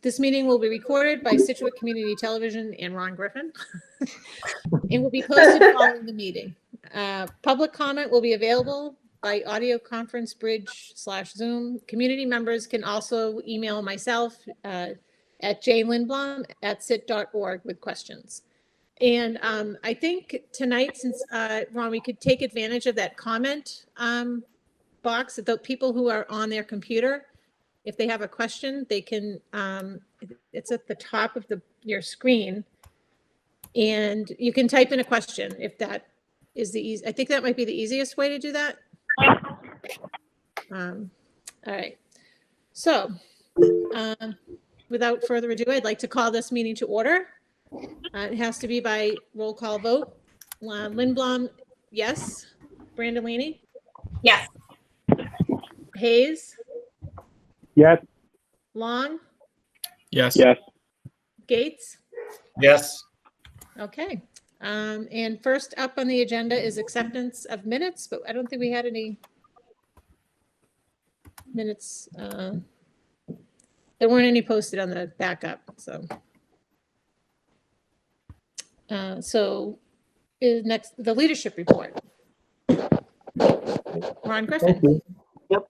This meeting will be recorded by Scituate Community Television and Ron Griffin and will be posted following the meeting. Public comment will be available by audio conference bridge/Zoom. Community members can also email myself at jlindblom@cit.org with questions. And I think tonight, since Ron, we could take advantage of that comment box, the people who are on their computer. If they have a question, they can, it's at the top of your screen, and you can type in a question if that is the easy. I think that might be the easiest way to do that. All right. So without further ado, I'd like to call this meeting to order. It has to be by roll call vote. Lindblom, yes. Brandolini? Yes. Hayes? Yes. Long? Yes. Yes. Gates? Yes. Okay. And first up on the agenda is acceptance of minutes, but I don't think we had any minutes. There weren't any posted on the backup, so. So is next the leadership report. Ron Griffin. Yep.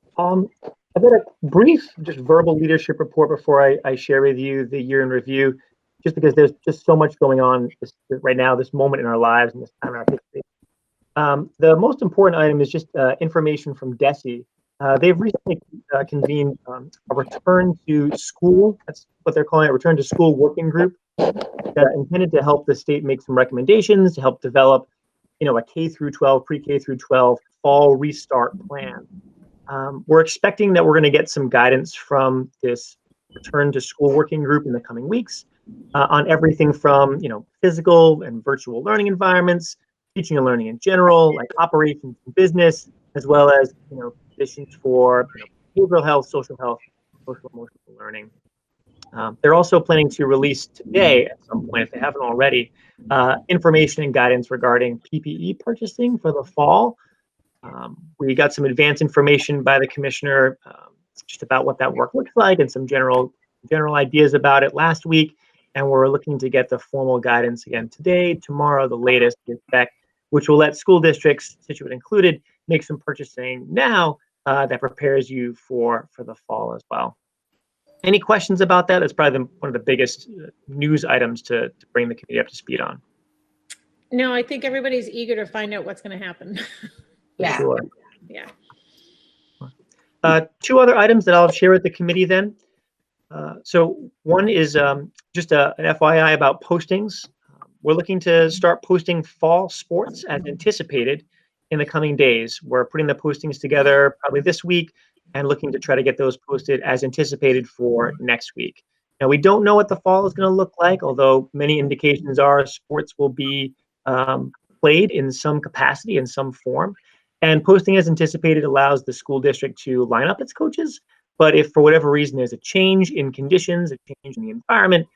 I've got a brief, just verbal leadership report before I share with you the year in review, just because there's just so much going on right now, this moment in our lives and this time in our history. The most important item is just information from Dossey. They've recently convened a return to school. That's what they're calling it, return to school working group, intended to help the state make some recommendations to help develop, a K through 12, pre-K through 12 fall restart plan. We're expecting that we're going to get some guidance from this return to school working group in the coming weeks on everything from, physical and virtual learning environments, teaching and learning in general, like operations and business, as well as, conditions for behavioral health, social emotional learning. They're also planning to release today at some point, if they haven't already, information and guidance regarding PPE purchasing for the fall. We got some advance information by the commissioner just about what that work looks like and some general ideas about it last week. And we're looking to get the formal guidance again today, tomorrow, the latest, which will let school districts, Scituate included, make some purchasing now that prepares you for the fall as well. Any questions about that? That's probably one of the biggest news items to bring the committee up to speed on. No, I think everybody's eager to find out what's going to happen. Yeah. Sure. Yeah. Two other items that I'll share with the committee then. So one is just an FYI about postings. We're looking to start posting fall sports as anticipated in the coming days. We're putting the postings together probably this week and looking to try to get those posted as anticipated for next week. Now, we don't know what the fall is going to look like, although many indications are sports will be played in some capacity, in some form. And posting as anticipated allows the school district to line up its coaches. But if for whatever reason there's a change in conditions, a change in the environment,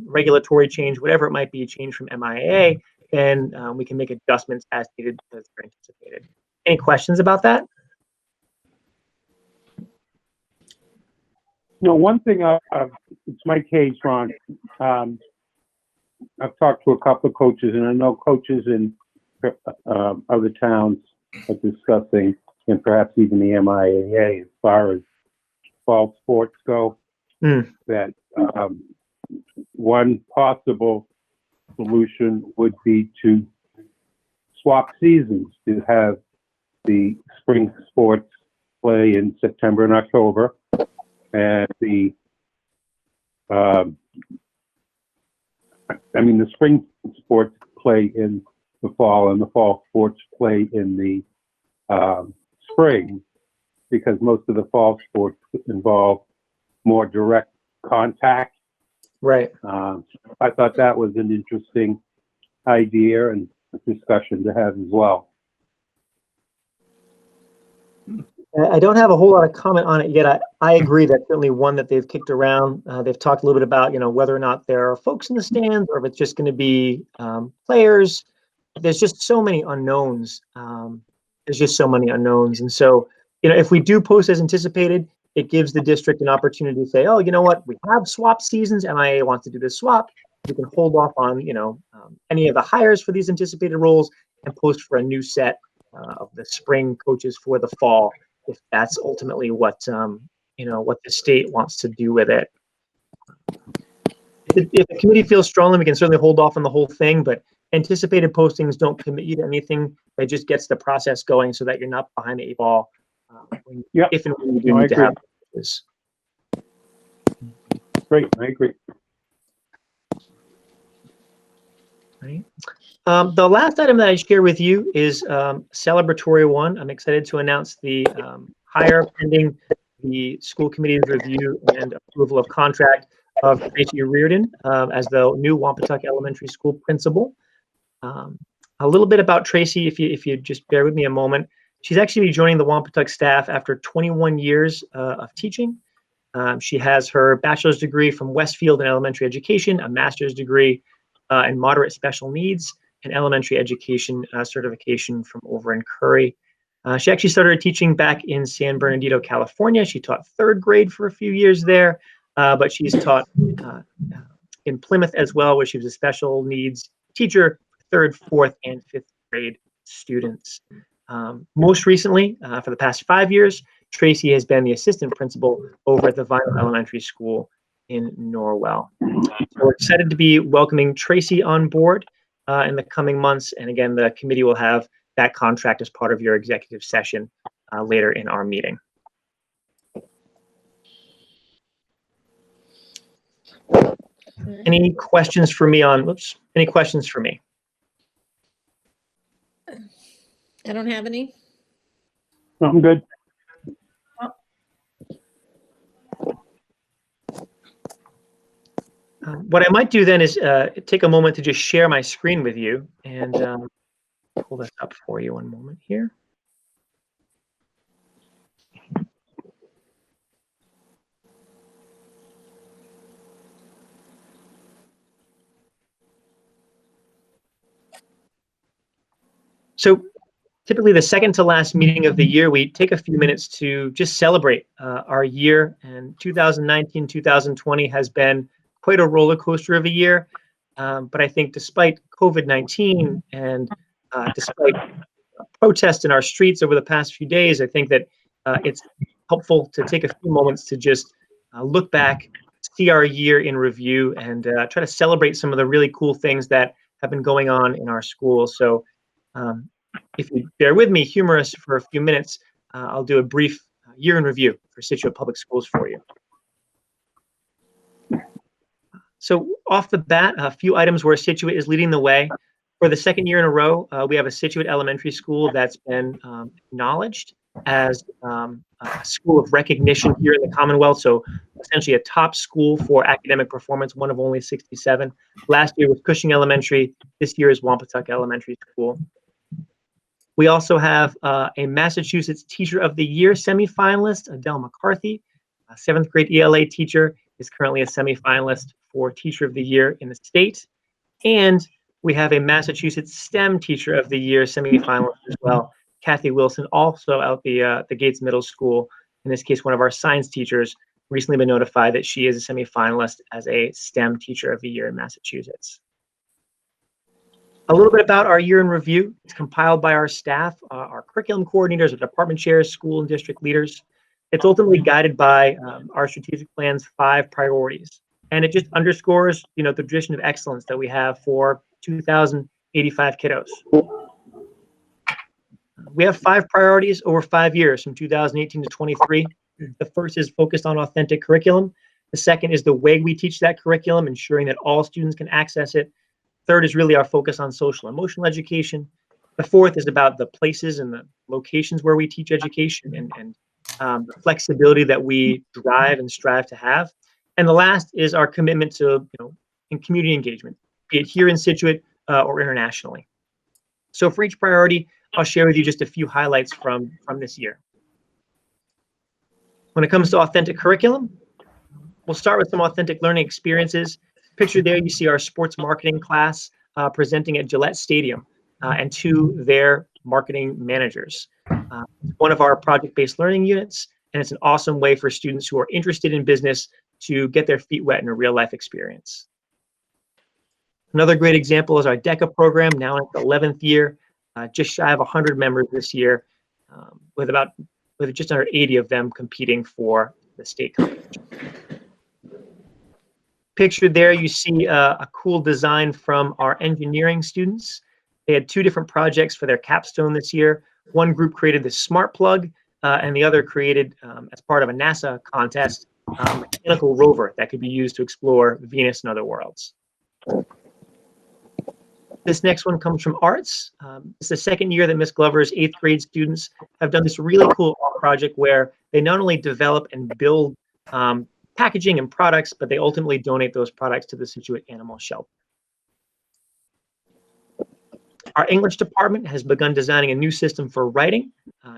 regulatory change, whatever it might be, a change from MIAA, then we can make adjustments as needed as they're anticipated. Any questions about that? No, one thing, it's my case, Ron. I've talked to a couple of coaches, and I know coaches in other towns are discussing, and perhaps even the MIAA, as far as fall sports go, that one possible solution would be to swap seasons, to have the spring sports play in September and October, and the spring sports play in the fall, and the fall sports play in the spring, because most of the fall sports involve more direct contact. Right. I thought that was an interesting idea and a discussion to have as well. I don't have a whole lot of comment on it yet. I agree that's certainly one that they've kicked around. They've talked a little bit about, whether or not there are folks in the stands or if it's just going to be players. There's just so many unknowns. And so, if we do post as anticipated, it gives the district an opportunity to say, oh, you know what, we have swap seasons, MIA wants to do this swap. We can hold off on, any of the hires for these anticipated roles and post for a new set of the spring coaches for the fall, if that's ultimately what, what the state wants to do with it. If the committee feels strongly, we can certainly hold off on the whole thing, but anticipated postings don't commit you to anything. It just gets the process going so that you're not behind the 8 ball if and when you do need to have this. Great, I agree. Right. The last item that I share with you is celebratory one. I'm excited to announce the hire pending the school committee's review and approval of contract of Tracy Reardon as the new Wampatuck Elementary School principal. A little bit about Tracy, if you just bear with me a moment. She's actually joining the Wampatuck staff after 21 years of teaching. She has her bachelor's degree from Westfield in elementary education, a master's degree in moderate special needs, and elementary education certification from over in Curry. She actually started teaching back in San Bernardino, California. She taught 3rd grade for a few years there, but she's taught in Plymouth as well, where she was a special needs teacher, 3rd, 4th, and 5th grade students. Most recently, for the past 5 years, Tracy has been the assistant principal over at the Vinyl Elementary School in Norwell. So we're excited to be welcoming Tracy on board in the coming months. And again, the committee will have that contract as part of your executive session later in our meeting. Any questions for me on, any questions for me? I don't have any. I'm good. What I might do then is take a moment to just share my screen with you and pull this up for you one moment here. So typically the second to last meeting of the year, we take a few minutes to just celebrate our year, and 2019, 2020 has been quite a roller coaster of a year. But I think despite COVID-19 and despite protests in our streets over the past few days, I think that it's helpful to take a few moments to just look back, see our year in review, and try to celebrate some of the really cool things that have been going on in our school. So if you bear with me, humorous for a few minutes, I'll do a brief year in review for Scituate Public Schools for you. So off the bat, a few items where Scituate is leading the way. For the 2nd year in a row, we have a Scituate Elementary School that's been acknowledged as a school of recognition here in the Commonwealth. So essentially a top school for academic performance, one of only 67. Last year was Cushing Elementary. This year is Wampatuck Elementary School. We also have a Massachusetts Teacher of the Year semifinalist, Adele McCarthy, a 7th grade ELA teacher, is currently a semifinalist for Teacher of the Year in the state. And we have a Massachusetts STEM Teacher of the Year semifinalist as well, Kathy Wilson, also out the Gates Middle School. In this case, one of our science teachers recently been notified that she is a semifinalist as a STEM Teacher of the Year in Massachusetts. A little bit about our year in review. It's compiled by our staff, our curriculum coordinators, our department chairs, school and district leaders. It's ultimately guided by our strategic plan's 5 priorities. And it just underscores, the tradition of excellence that we have for 2,085 kiddos. We have 5 priorities over 5 years from 2018 to 23. The first is focused on authentic curriculum. The second is the way we teach that curriculum, ensuring that all students can access it. Third is really our focus on social emotional education. The fourth is about the places and the locations where we teach education and the flexibility that we drive and strive to have. And the last is our commitment to, in community engagement, be it here in Scituate or internationally. So for each priority, I'll share with you just a few highlights from this year. When it comes to authentic curriculum, we'll start with some authentic learning experiences. Pictured there, you see our sports marketing class presenting at Gillette Stadium and 2 their marketing managers. One of our project-based learning units, and it's an awesome way for students who are interested in business to get their feet wet in a real life experience. Another great example is our DECA program, now in its 11th year, just shy of 100 members this year, with just under 80 of them competing for the state competition. Pictured there, you see a cool design from our engineering students. They had 2 different projects for their capstone this year. One group created this smart plug, and the other created, as part of a NASA contest, a mechanical rover that could be used to explore Venus and other worlds. This next one comes from arts. It's the second year that Miss Glover's 8th grade students have done this really cool art project where they not only develop and build packaging and products, but they ultimately donate those products to the Scituate Animal Shelter. Our English department has begun designing a new system for writing.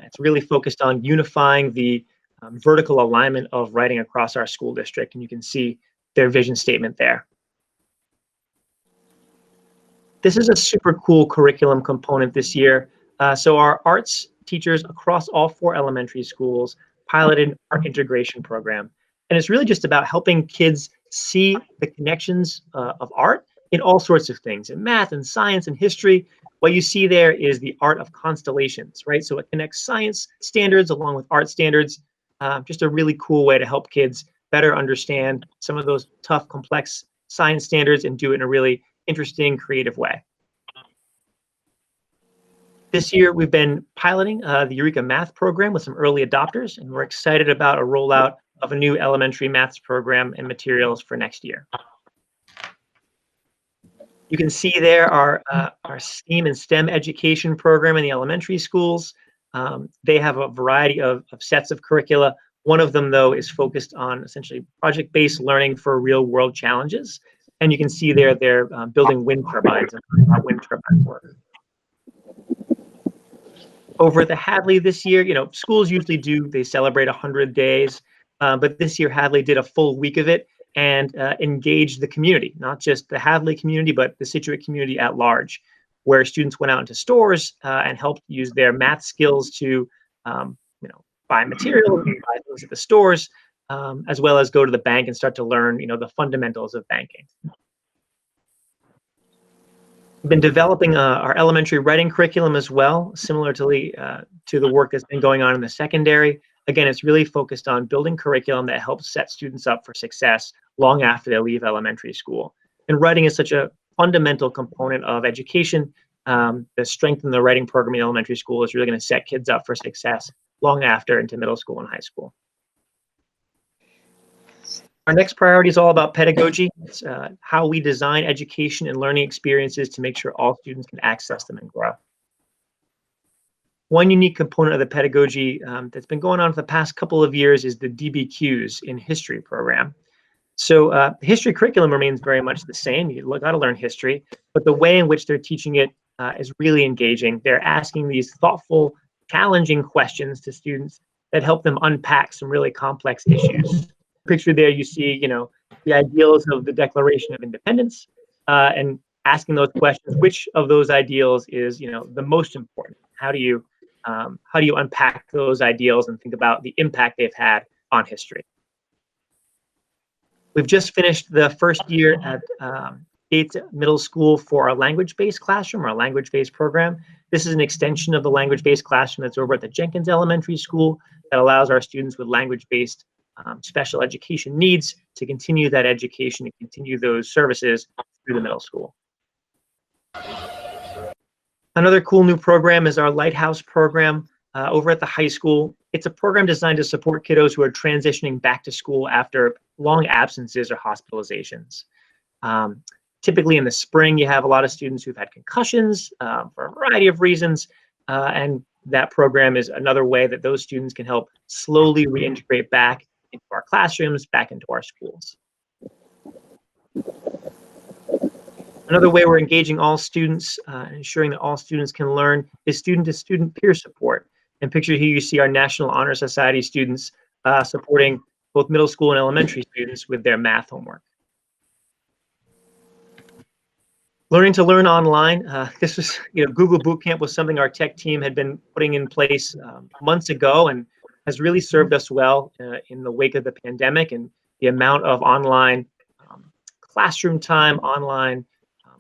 It's really focused on unifying the vertical alignment of writing across our school district, and you can see their vision statement there. This is a super cool curriculum component this year. So our arts teachers across all 4 elementary schools piloted an art integration program. And it's really just about helping kids see the connections of art in all sorts of things, in math and science and history. What you see there is the art of constellations, right? So it connects science standards along with art standards. Just a really cool way to help kids better understand some of those tough, complex science standards and do it in a really interesting, creative way. This year, we've been piloting the Eureka Math program with some early adopters, and we're excited about a rollout of a new elementary maths program and materials for next year. You can see there our STEAM and STEM education program in the elementary schools. They have a variety of sets of curricula. One of them, though, is focused on essentially project-based learning for real-world challenges. And you can see there they're building wind turbines and how wind turbines work. Over at the Hadley this year, schools usually they celebrate 100 days, but this year Hadley did a full week of it and engaged the community, not just the Hadley community, but the Scituate community at large, where students went out into stores and helped use their math skills to, buy materials, buy things at the stores, as well as go to the bank and start to learn, the fundamentals of banking. We've been developing our elementary writing curriculum as well, similar to the work that's been going on in the secondary. Again, it's really focused on building curriculum that helps set students up for success long after they leave elementary school. And writing is such a fundamental component of education. The strength in the writing program in elementary school is really going to set kids up for success long after into middle school and high school. Our next priority is all about pedagogy. It's how we design education and learning experiences to make sure all students can access them and grow. One unique component of the pedagogy that's been going on for the past couple of years is the DBQs in history program. So the history curriculum remains very much the same. You got to learn history, but the way in which they're teaching it is really engaging. They're asking these thoughtful, challenging questions to students that help them unpack some really complex issues. Picture there, you see, the ideals of the Declaration of Independence, and asking those questions, which of those ideals is, the most important? How do you unpack those ideals and think about the impact they've had on history? We've just finished the first year at Gates Middle School for our language-based classroom, our language-based program. This is an extension of the language-based classroom that's over at the Jenkins Elementary School that allows our students with language-based special education needs to continue that education and continue those services through the middle school. Another cool new program is our Lighthouse program over at the high school. It's a program designed to support kiddos who are transitioning back to school after long absences or hospitalizations. Typically in the spring, you have a lot of students who've had concussions for a variety of reasons, and that program is another way that those students can help slowly reintegrate back into our classrooms, back into our schools. Another way we're engaging all students and ensuring that all students can learn is student-to-student peer support. And pictured here, you see our National Honor Society students supporting both middle school and elementary students with their math homework. Learning to learn online. This was, Google Bootcamp was something our tech team had been putting in place months ago, and has really served us well in the wake of the pandemic, and the amount of online classroom time, online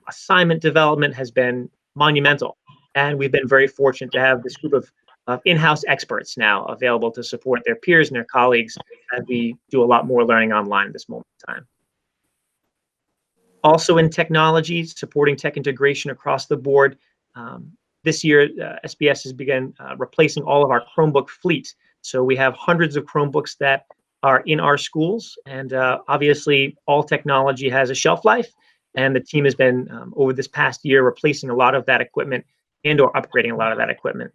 assignment development has been monumental. And we've been very fortunate to have this group of in-house experts now available to support their peers and their colleagues as we do a lot more learning online at this moment in time. Also in technology, supporting tech integration across the board. This year, SBS has begun replacing all of our Chromebook fleet. So we have hundreds of Chromebooks that are in our schools, and obviously all technology has a shelf life, and the team has been, over this past year, replacing a lot of that equipment and or upgrading a lot of that equipment.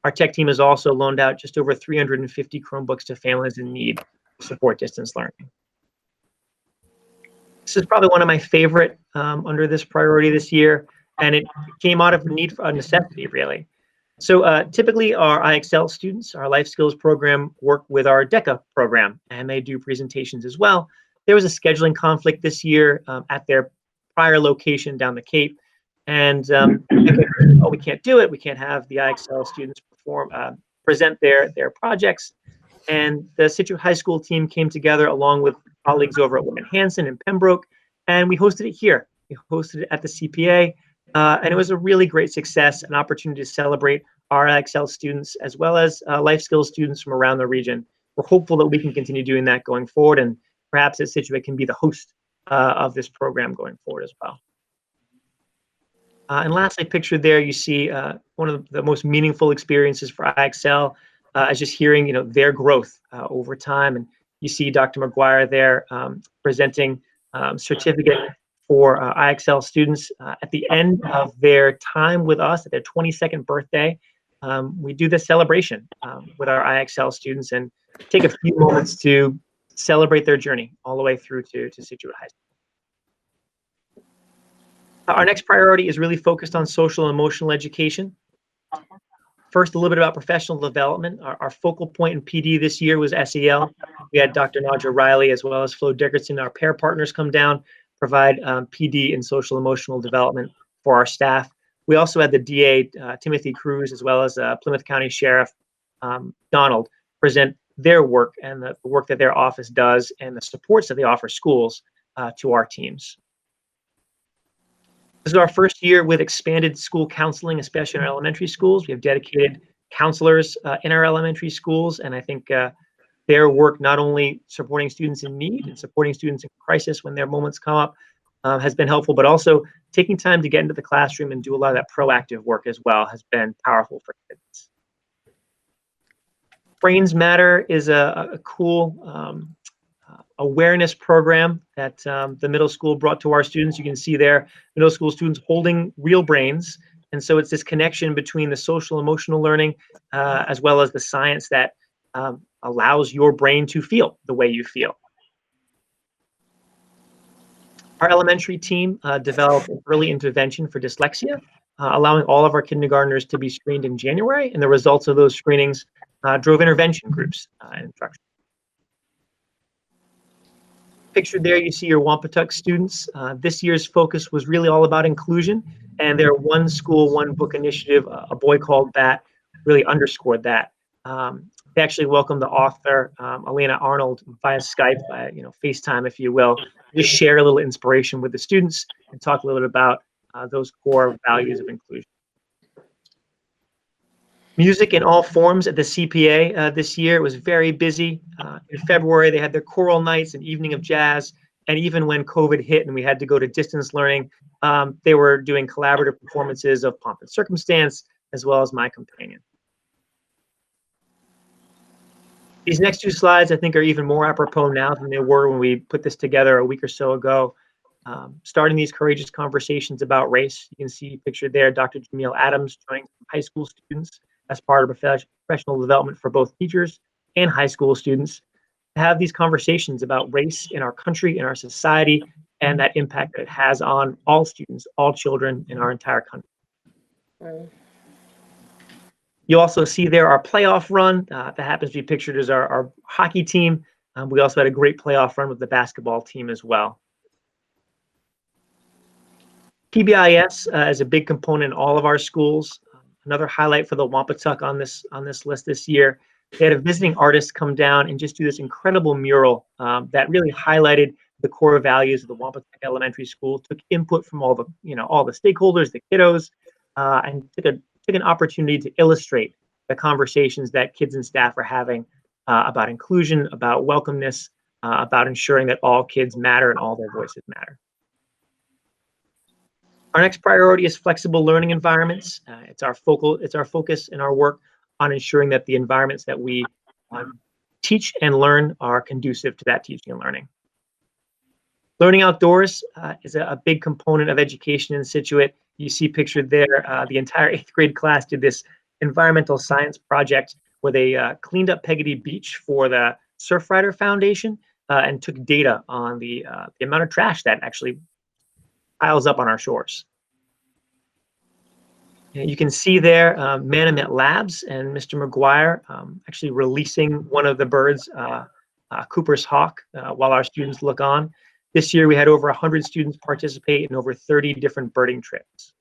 Our tech team has also loaned out just over 350 Chromebooks to families in need to support distance learning. This is probably one of my favorite under this priority this year, and it came out of a necessity, really. So typically our IXL students, our life skills program, work with our DECA program, and they do presentations as well. There was a scheduling conflict this year at their prior location down the Cape, and oh, we can't do it. We can't have the IXL students present their projects. And the Scituate High School team came together along with colleagues over at Women Hanson in Pembroke, and we hosted it here. We hosted it at the CPA, and it was a really great success, an opportunity to celebrate our IXL students as well as life skills students from around the region. We're hopeful that we can continue doing that going forward, and perhaps that Scituate can be the host of this program going forward as well. And lastly, pictured there, you see one of the most meaningful experiences for IXL is just hearing, their growth over time. And you see Dr. McGuire there presenting certificate for IXL students at the end of their time with us, at their 22nd birthday. We do this celebration with our IXL students and take a few moments to celebrate their journey all the way through to Scituate High School. Our next priority is really focused on social and emotional education. First, a little bit about professional development. Our focal point in PD this year was SEL. We had Dr. Nadja Riley as well as Flo Dickerson, our pair partners, come down, provide PD and social emotional development for our staff. We also had the DA, Timothy Cruz, as well as Plymouth County Sheriff Donald, present their work and the work that their office does and the supports that they offer schools to our teams. This is our first year with expanded school counseling, especially in our elementary schools. We have dedicated counselors in our elementary schools, and I think their work, not only supporting students in need and supporting students in crisis when their moments come up, has been helpful, but also taking time to get into the classroom and do a lot of that proactive work as well has been powerful for kids. Brains Matter is a cool awareness program that the middle school brought to our students. You can see there, middle school students holding real brains. And so it's this connection between the social emotional learning as well as the science that allows your brain to feel the way you feel. Our elementary team developed an early intervention for dyslexia, allowing all of our kindergartners to be screened in January. And the results of those screenings drove intervention groups and instruction. Pictured there, you see your Wampatuck students. This year's focus was really all about inclusion, and their One School, One Book initiative, A Boy Called Bat, really underscored that. They actually welcomed the author, Elena Arnold, via Skype, FaceTime, if you will, just share a little inspiration with the students and talk a little bit about those core values of inclusion. Music in all forms at the CPA this year was very busy. In February, they had their choral nights and evening of jazz. And even when COVID hit and we had to go to distance learning, they were doing collaborative performances of Pomp and Circumstance, as well as My Companion. These next two slides, I think, are even more apropos now than they were when we put this together a week or so ago. Starting these courageous conversations about race. You can see pictured there Dr. Jamil Adams joining high school students as part of professional development for both teachers and high school students to have these conversations about race in our country, in our society, and that impact that it has on all students, all children in our entire country. You also see there our playoff run that happens to be pictured as our hockey team. We also had a great playoff run with the basketball team as well. PBIS is a big component in all of our schools. Another highlight for the Wampatuck on this list this year. They had a visiting artist come down and just do this incredible mural that really highlighted the core values of the Wampatuck Elementary School, took input from all the, all the stakeholders, the kiddos, and took an opportunity to illustrate the conversations that kids and staff are having about inclusion, about welcomeness, about ensuring that all kids matter and all their voices matter. Our next priority is flexible learning environments. It's our focus in our work on ensuring that the environments that we teach and learn are conducive to that teaching and learning. Learning outdoors is a big component of education in Scituate. You see pictured there, the entire 8th grade class did this environmental science project where they cleaned up Pedagogy Beach for the Surfrider Foundation and took data on the amount of trash that actually piles up on our shores. You can see there Manomet Labs and Mr. McGuire actually releasing one of the birds, Cooper's hawk, while our students look on. This year we had over 100 students participate in over 30 different birding trips.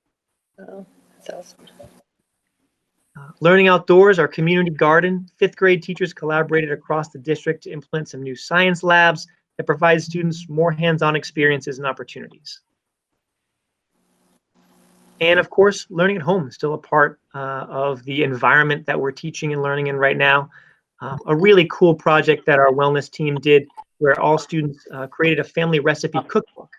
Oh, that's awesome. Learning outdoors, our community garden, 5th grade teachers collaborated across the district to implement some new science labs that provide students more hands-on experiences and opportunities. And of course, learning at home is still a part of the environment that we're teaching and learning in right now. A really cool project that our wellness team did where all students created a family recipe cookbook.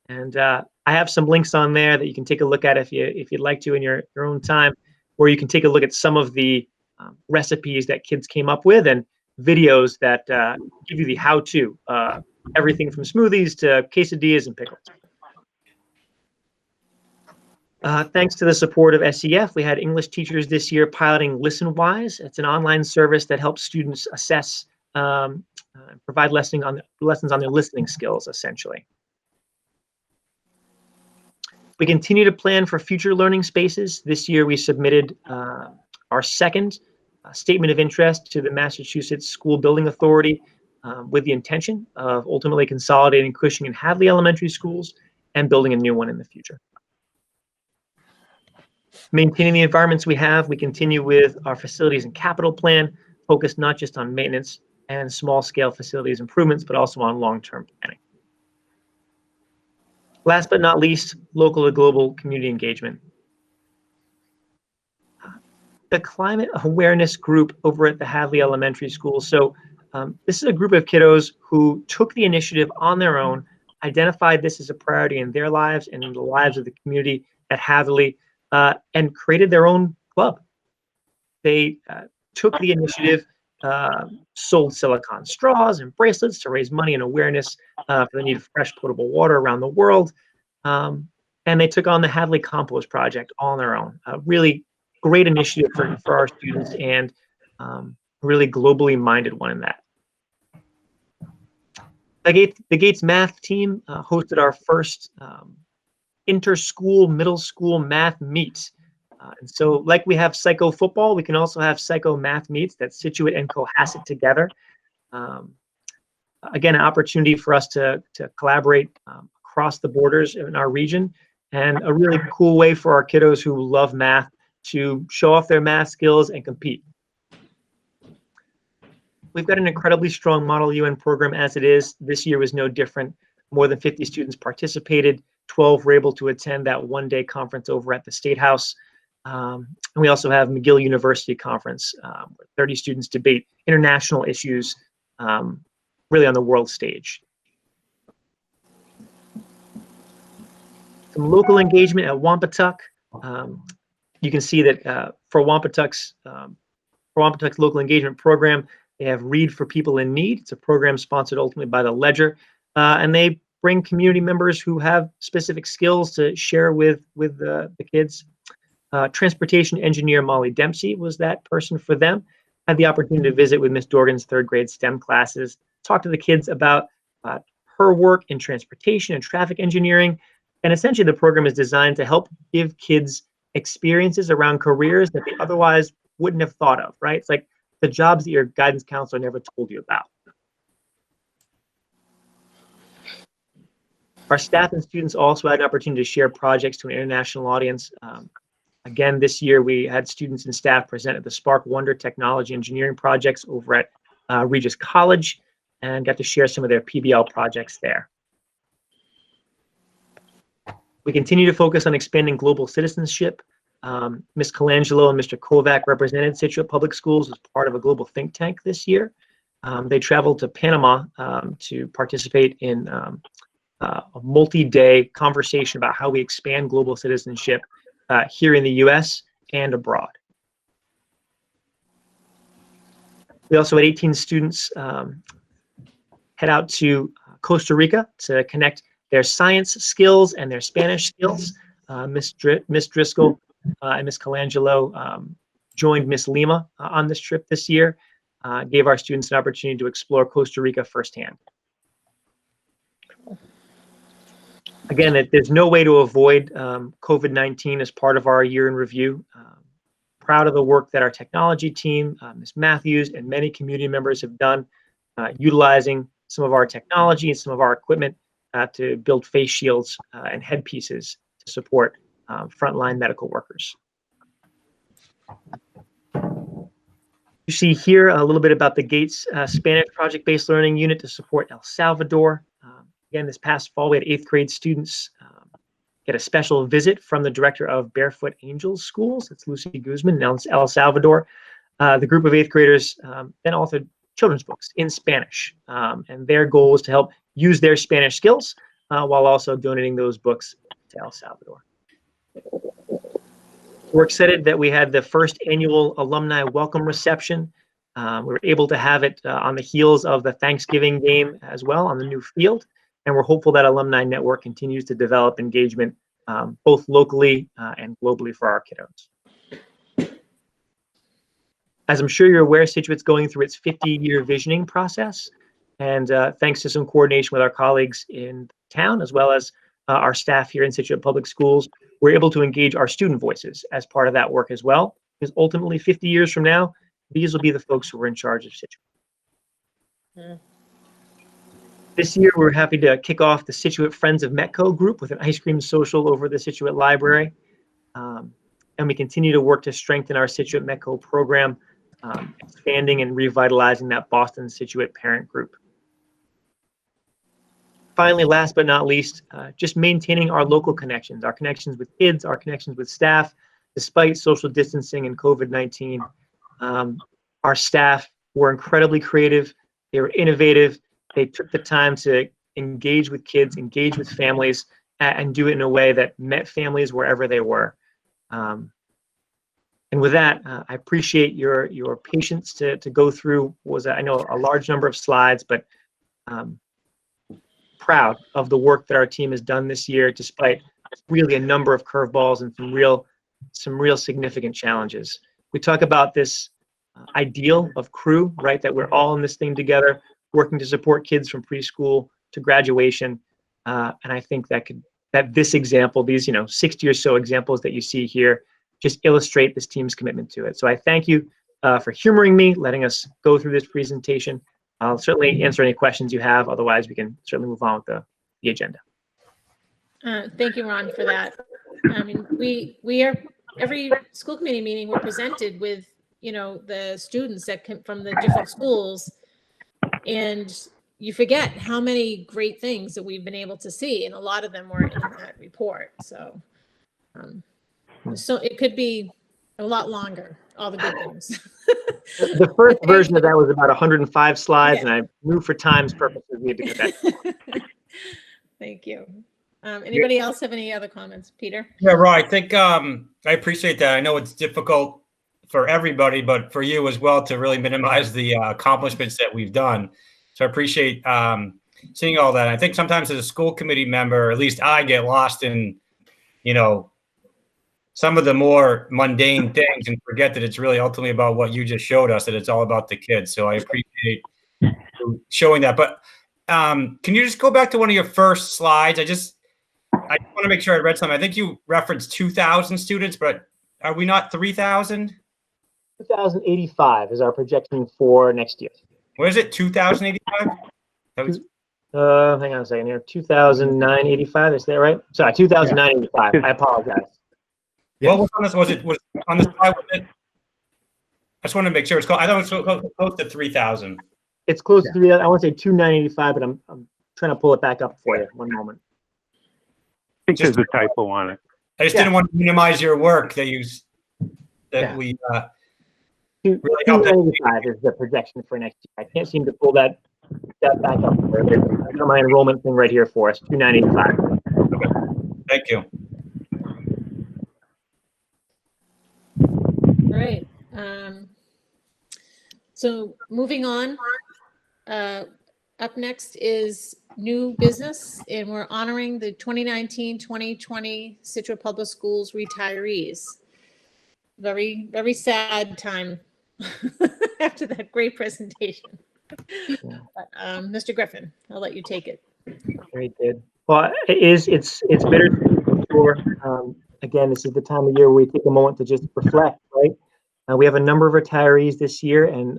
And I have some links on there that you can take a look at if you'd like to in your own time, where you can take a look at some of the recipes that kids came up with and videos that give you the how-to, everything from smoothies to quesadillas and pickles. Thanks to the support of SEF, we had English teachers this year piloting ListenWise. It's an online service that helps students assess and provide lessons on their listening skills, essentially. We continue to plan for future learning spaces. This year we submitted our second statement of interest to the Massachusetts School Building Authority with the intention of ultimately consolidating Cushing and Hadley elementary schools and building a new one in the future. Maintaining the environments we have, we continue with our facilities and capital plan, focused not just on maintenance and small-scale facilities improvements, but also on long-term planning. Last but not least, local to global community engagement. The climate awareness group over at the Hadley Elementary School. So this is a group of kiddos who took the initiative on their own, identified this as a priority in their lives and in the lives of the community at Hadley, and created their own club. They took the initiative, sold silicone straws and bracelets to raise money and awareness for the need of fresh potable water around the world. And they took on the Hadley Compost Project all on their own. A really great initiative for our students and really globally minded one in that. The Gates Math team hosted our first inter-school middle school math meet. And so like we have psycho football, we can also have psycho math meets that Scituate and Cohasset together. Again, an opportunity for us to collaborate across the borders in our region, and a really cool way for our kiddos who love math to show off their math skills and compete. We've got an incredibly strong Model UN program as it is. This year was no different. More than 50 students participated. 12 were able to attend that one-day conference over at the State House. And we also have McGill University Conference, where 30 students debate international issues really on the world stage. Some local engagement at Wampatuck. You can see that for Wampatuck's local engagement program, they have Read for People in Need. It's a program sponsored ultimately by the Ledger, and they bring community members who have specific skills to share with the kids. Transportation engineer Molly Dempsey was that person for them. Had the opportunity to visit with Miss Dorgan's 3rd grade STEM classes, talk to the kids about her work in transportation and traffic engineering. And essentially the program is designed to help give kids experiences around careers that they otherwise wouldn't have thought of, right? It's like the jobs that your guidance counselor never told you about. Our staff and students also had an opportunity to share projects to an international audience. Again, this year we had students and staff present at the Spark Wonder Technology Engineering projects over at Regis College and got to share some of their PBL projects there. We continue to focus on expanding global citizenship. Ms. Colangelo and Mr. Kovac represented Scituate Public Schools as part of a global think tank this year. They traveled to Panama to participate in a multi-day conversation about how we expand global citizenship here in the US and abroad. We also had 18 students head out to Costa Rica to connect their science skills and their Spanish skills. Miss Driscoll and Miss Colangelo joined Miss Lima on this trip this year, gave our students an opportunity to explore Costa Rica firsthand. Again, there's no way to avoid COVID-19 as part of our year in review. Proud of the work that our technology team, Ms. Matthews, and many community members have done, utilizing some of our technology and some of our equipment to build face shields and headpieces to support frontline medical workers. You see here a little bit about the Gates Spanish project-based learning unit to support El Salvador. Again, this past fall, we had 8th grade students get a special visit from the director of Barefoot Angels Schools. It's Lucy Guzman in El Salvador. The group of 8th graders then authored children's books in Spanish. And their goal was to help use their Spanish skills while also donating those books to El Salvador. We're excited that we had the first annual alumni welcome reception. We were able to have it on the heels of the Thanksgiving game as well on the new field. And we're hopeful that Alumni Network continues to develop engagement both locally and globally for our kiddos. As I'm sure you're aware, Scituate's going through its 50-year visioning process. And thanks to some coordination with our colleagues in town, as well as our staff here in Scituate Public Schools, we're able to engage our student voices as part of that work as well. Because ultimately, 50 years from now, these will be the folks who are in charge of Scituate. Mm. This year, we're happy to kick off the Scituate Friends of Metco group with an ice cream social over the Scituate Library. And we continue to work to strengthen our Scituate Metco program, expanding and revitalizing that Boston Scituate parent group. Finally, last but not least, just maintaining our local connections, our connections with kids, our connections with staff, despite social distancing and COVID-19. Our staff were incredibly creative. They were innovative. They took the time to engage with kids, engage with families, and do it in a way that met families wherever they were. And with that, I appreciate your patience to go through I know a large number of slides, but proud of the work that our team has done this year, despite really a number of curveballs and some real significant challenges. We talk about this ideal of crew, right? That we're all in this thing together, working to support kids from preschool to graduation. And I think that this example, these 60 or so examples that you see here, just illustrate this team's commitment to it. So I thank you for humoring me, letting us go through this presentation. I'll certainly answer any questions you have. Otherwise, we can certainly move on with the agenda. Thank you, Ron, for that. I mean, we are, every school committee meeting, we're presented with, the students that come from the different schools, and you forget how many great things that we've been able to see, and a lot of them were in that report. So, so it could be a lot longer, all the good things. The first version of that was about 105 slides, Yeah. and I knew for time's purposes we had to get that. Thank you. Anybody else have any other comments? Peter? Yeah, right. I think I appreciate that. I know it's difficult for everybody, but for you as well to really minimize the accomplishments that we've done. So I appreciate seeing all that. I think sometimes as a school committee member, at least I get lost in, some of the more mundane things and forget that it's really ultimately about what you just showed us, that it's all about the kids. So I appreciate showing that. But can you just go back to one of your first slides? I want to make sure I read something. I think you referenced 2,000 students, but are we not 3,000? 2,085 is our projection for next year. What is it? 2,085? That was Hang on a second here. 2,985, is that right? Sorry, 2,985. I apologize. What was on this? Was on the slide with it? I just want to make sure it's close. I thought it was close to 3,000. It's close to I want to say 2,985, but I'm trying to pull it back up for you. One moment. I think there's a typo on it. I just didn't want to minimize your work that Yeah. we Two- really helped it. 295 is the projection for next year. I can't seem to pull that back up for you. I got my enrollment thing right here for us. 2,985. Thank you. All right. So moving on, up next is new business, and we're honoring the 2019-2020 Scituate Public Schools retirees. Very, very sad time after that great presentation. But, Mr. Griffin, I'll let you take it. Very good. Well, it's bittersweet for sure. Again, this is the time of year where we take a moment to just reflect, right? We have a number of retirees this year, and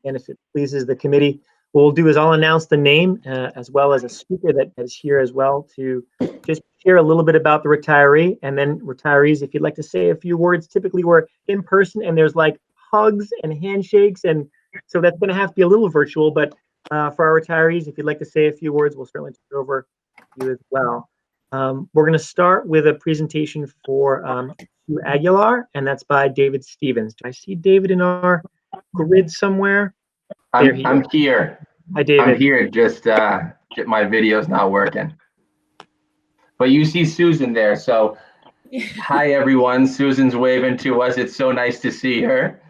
if it pleases the committee, what we'll do is I'll announce the name as well as a speaker that is here as well to just share a little bit about the retiree, and then retirees, if you'd like to say a few words. Typically we're in person and there's like hugs and handshakes, and so that's going to have to be a little virtual, but for our retirees, if you'd like to say a few words, we'll certainly turn it over to you as well. We're going to start with a presentation for Aguilar, and that's by David Stevens. Do I see David in our grid somewhere? I'm here. Hi, David. I'm here. Just my video's not working. But you see Susan there. So hi, everyone. Susan's waving to us. It's so nice to see her.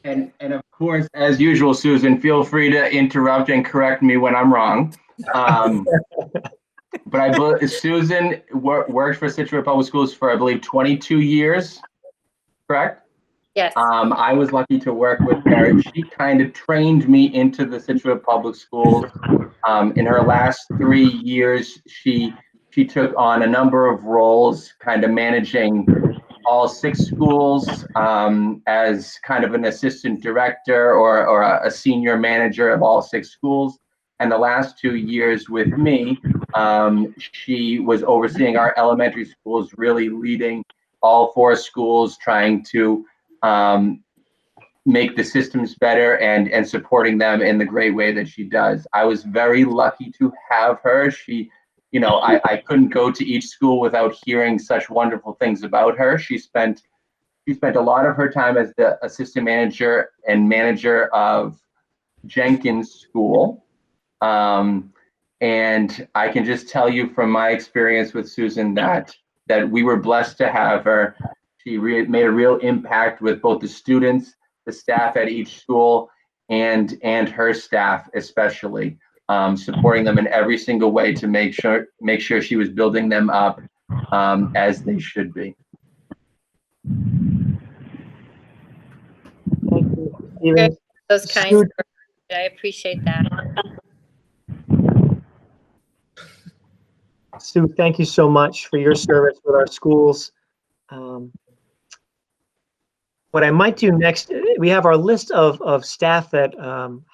And of course, as usual, Susan, feel free to interrupt and correct me when I'm wrong. But I believe Susan worked for Scituate Public Schools for, I believe, 22 years, correct? Yes. I was lucky to work with her. She kind of trained me into the Scituate Public Schools. In her last 3 years, she took on a number of roles, kind of managing all 6 schools as kind of an assistant director or a senior manager of all 6 schools. And the last 2 years with me, she was overseeing our elementary schools, really leading all 4 schools, trying to make the systems better and supporting them in the great way that she does. I was very lucky to have her. She, I couldn't go to each school without hearing such wonderful things about her. She spent a lot of her time as the assistant manager and manager of Jenkins School. And I can just tell you from my experience with Susan that we were blessed to have her. She made a real impact with both the students, the staff at each school, and her staff especially, supporting them in every single way to make sure she was building them up as they should be. Thank you, Stevens. Those kinds Sue- of words. I appreciate that. Sue, thank you so much for your service with our schools. What I might do next, we have our list of staff that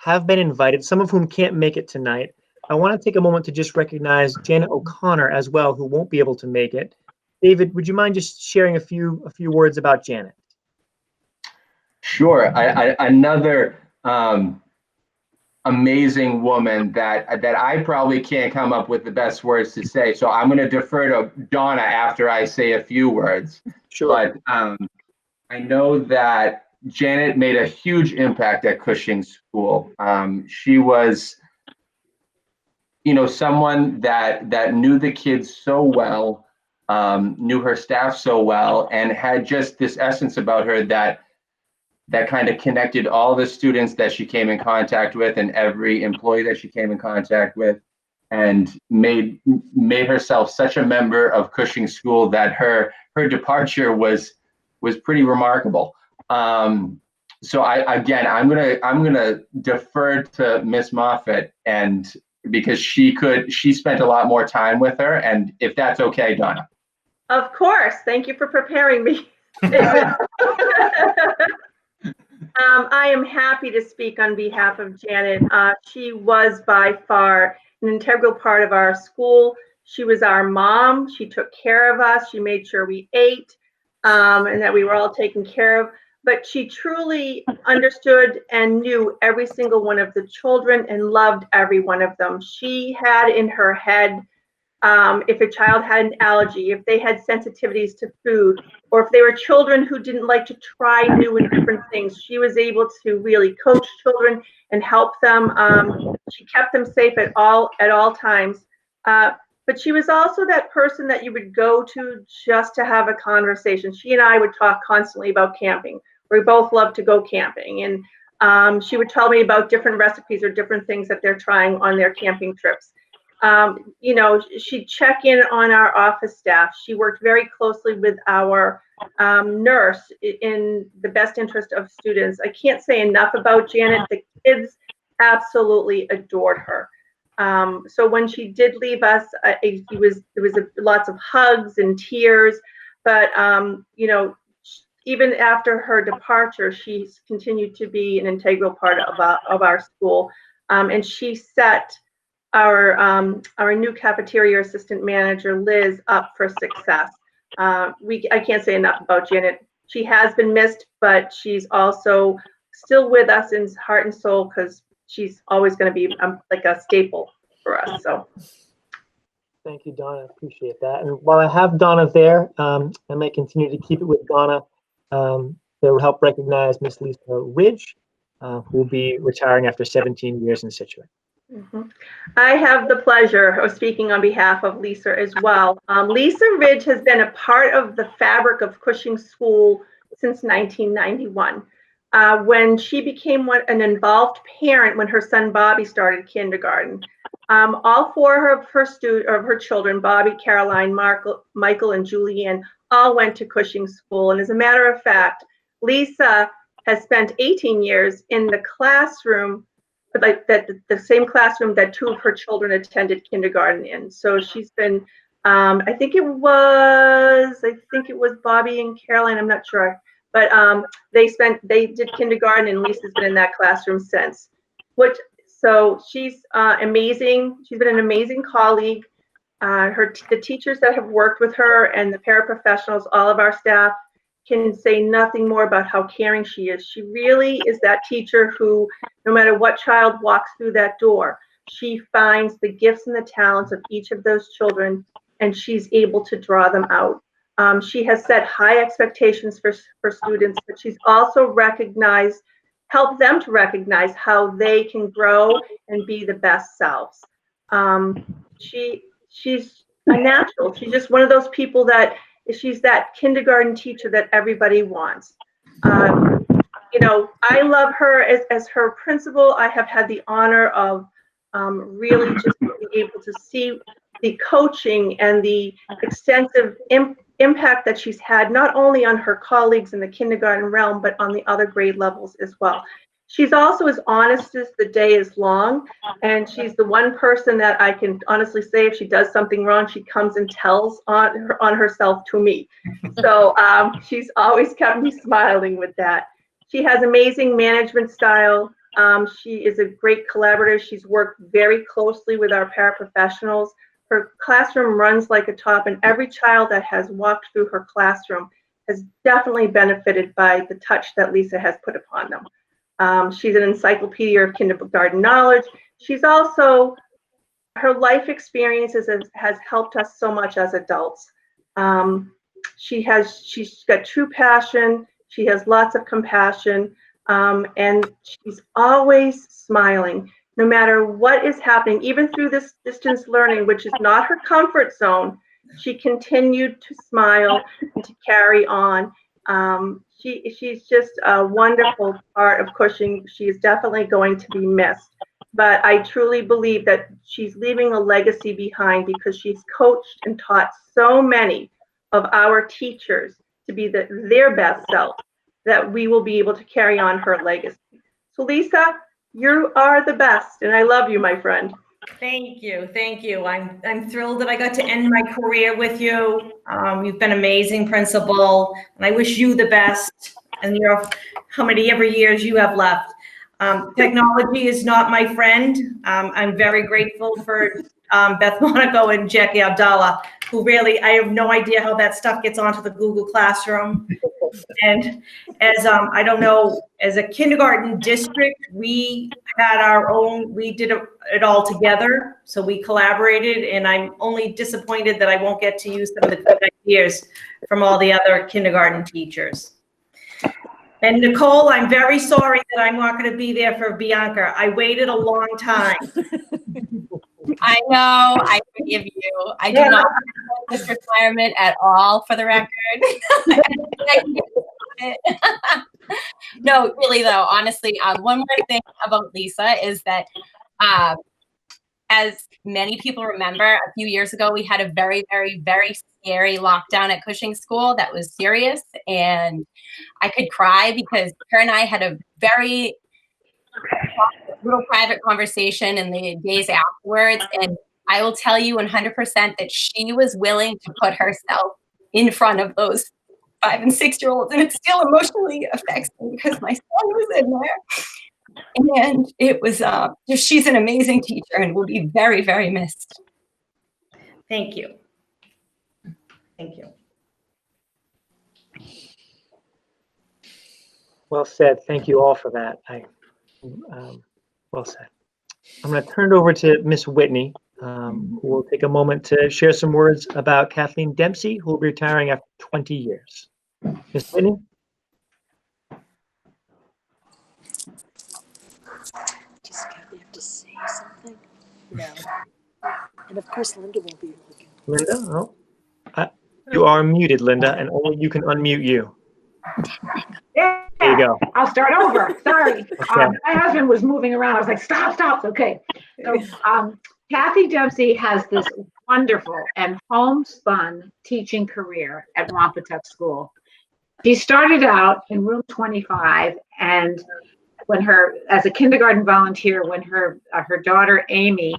have been invited, some of whom can't make it tonight. I want to take a moment to just recognize Janet O'Connor as well, who won't be able to make it. David, would you mind just sharing a few words about Janet? Sure. Another amazing woman that I probably can't come up with the best words to say. So I'm going to defer to Donna after I say a few words. Sure. But I know that Janet made a huge impact at Cushing School. She was, someone that knew the kids so well, knew her staff so well, and had just this essence about her that kind of connected all the students that she came in contact with and every employee that she came in contact with, and made herself such a member of Cushing School that her departure was pretty remarkable. So I'm gonna defer to Miss Moffett, and because she spent a lot more time with her, and if that's okay, Donna. Of course. Thank you for preparing me. I am happy to speak on behalf of Janet. She was by far an integral part of our school. She was our mom. She took care of us. She made sure we ate, and that we were all taken care of. But she truly understood and knew every single one of the children and loved every one of them. She had in her head, if a child had an allergy, if they had sensitivities to food, or if they were children who didn't like to try new and different things, she was able to really coach children and help them. She kept them safe at all times. But she was also that person that you would go to just to have a conversation. She and I would talk constantly about camping. We both love to go camping. And she would tell me about different recipes or different things that they're trying on their camping trips. You know, she'd check in on our office staff. She worked very closely with our nurse in the best interest of students. I can't say enough about Janet. The kids absolutely adored her. So when she did leave us, there was lots of hugs and tears, but you know, even after her departure, she's continued to be an integral part of our school, and she set our new cafeteria assistant manager, Liz, up for success. I can't say enough about Janet. She has been missed, but she's also still with us in heart and soul, because she's always going to be like a staple for us. So Thank you, Donna. Appreciate that. And while I have Donna there, I may continue to keep it with Donna. They'll help recognize Miss Lisa Ridge, who will be retiring after 17 years in Scituate. I have the pleasure of speaking on behalf of Lisa as well. Lisa Ridge has been a part of the fabric of Cushing School since 1991. When she became an involved parent when her son Bobby started kindergarten. All four of her children, Bobby, Caroline, Michael, and Julianne, all went to Cushing School. And as a matter of fact, Lisa has spent 18 years in the classroom, like the same classroom that two of her children attended kindergarten in. So she's been, I think it was Bobby and Caroline, I'm not sure. But they did kindergarten, and Lisa's been in that classroom since. So she's amazing. She's been an amazing colleague. The teachers that have worked with her and the paraprofessionals, all of our staff, can say nothing more about how caring she is. She really is that teacher who, no matter what child walks through that door, she finds the gifts and the talents of each of those children, and she's able to draw them out. She has set high expectations for students, but she's also helped them to recognize how they can grow and be the best selves. She's a natural. She's just one of those people that she's that kindergarten teacher that everybody wants. You know, I love her as her principal. I have had the honor of really just being able to see the coaching and the extensive impact that she's had, not only on her colleagues in the kindergarten realm, but on the other grade levels as well. She's also as honest as the day is long, and she's the one person that I can honestly say if she does something wrong, she comes and tells on herself to me. So she's always kept me smiling with that. She has amazing management style. She is a great collaborator. She's worked very closely with our paraprofessionals. Her classroom runs like a top, and every child that has walked through her classroom has definitely benefited by the touch that Lisa has put upon them. She's an encyclopedia of kindergarten knowledge. She's also, her life experiences has helped us so much as adults. She's got true passion. She has lots of compassion, and she's always smiling. No matter what is happening, even through this distance learning, which is not her comfort zone, she continued to smile and to carry on. She's just a wonderful part of Cushing. She is definitely going to be missed. But I truly believe that she's leaving a legacy behind because she's coached and taught so many of our teachers to be their best self, that we will be able to carry on her legacy. So Lisa, you are the best, and I love you, my friend. Thank you. Thank you. I'm thrilled that I got to end my career with you. You've been amazing principal, and I wish you the best and how many ever years you have left. Technology is not my friend. I'm very grateful for Beth Monaco and Jackie Abdallah, who really, I have no idea how that stuff gets onto the Google Classroom. And as, I don't know, as a kindergarten district, we had our own, we did it all together. So we collaborated, and I'm only disappointed that I won't get to use some of the good ideas from all the other kindergarten teachers. And Nicole, I'm very sorry that I'm not going to be there for Bianca. I waited a long time. I know, I forgive you. I do not want this requirement at all, for the record. No, really though, honestly, one more thing about Lisa is that as many people remember, a few years ago, we had a very, very, very scary lockdown at Cushing School that was serious. And I could cry because her and I had a very little private conversation in the days afterwards. And I will tell you 100% that she was willing to put herself in front of those 5- and 6-year-olds. And it still emotionally affects me because my son was in there. And it was, she's an amazing teacher and will be very, very missed. Thank you. Thank you. Well said. Thank you all for that. Well said. I'm going to turn it over to Miss Whitney, who will take a moment to share some words about Kathleen Dempsey, who will be retiring after 20 years. Miss Whitney? Does Kathy have to say something? No. And of course, Linda won't be looking. Linda? Oh, you are muted, Linda, and only you can unmute you. Yeah, There you go. I'll start over. Sorry. Okay. My husband was moving around. I was like, stop. Okay. So Kathy Dempsey has this wonderful and homespun teaching career at Wampatuck School. She started out in room 25, and as a kindergarten volunteer, when her daughter Amy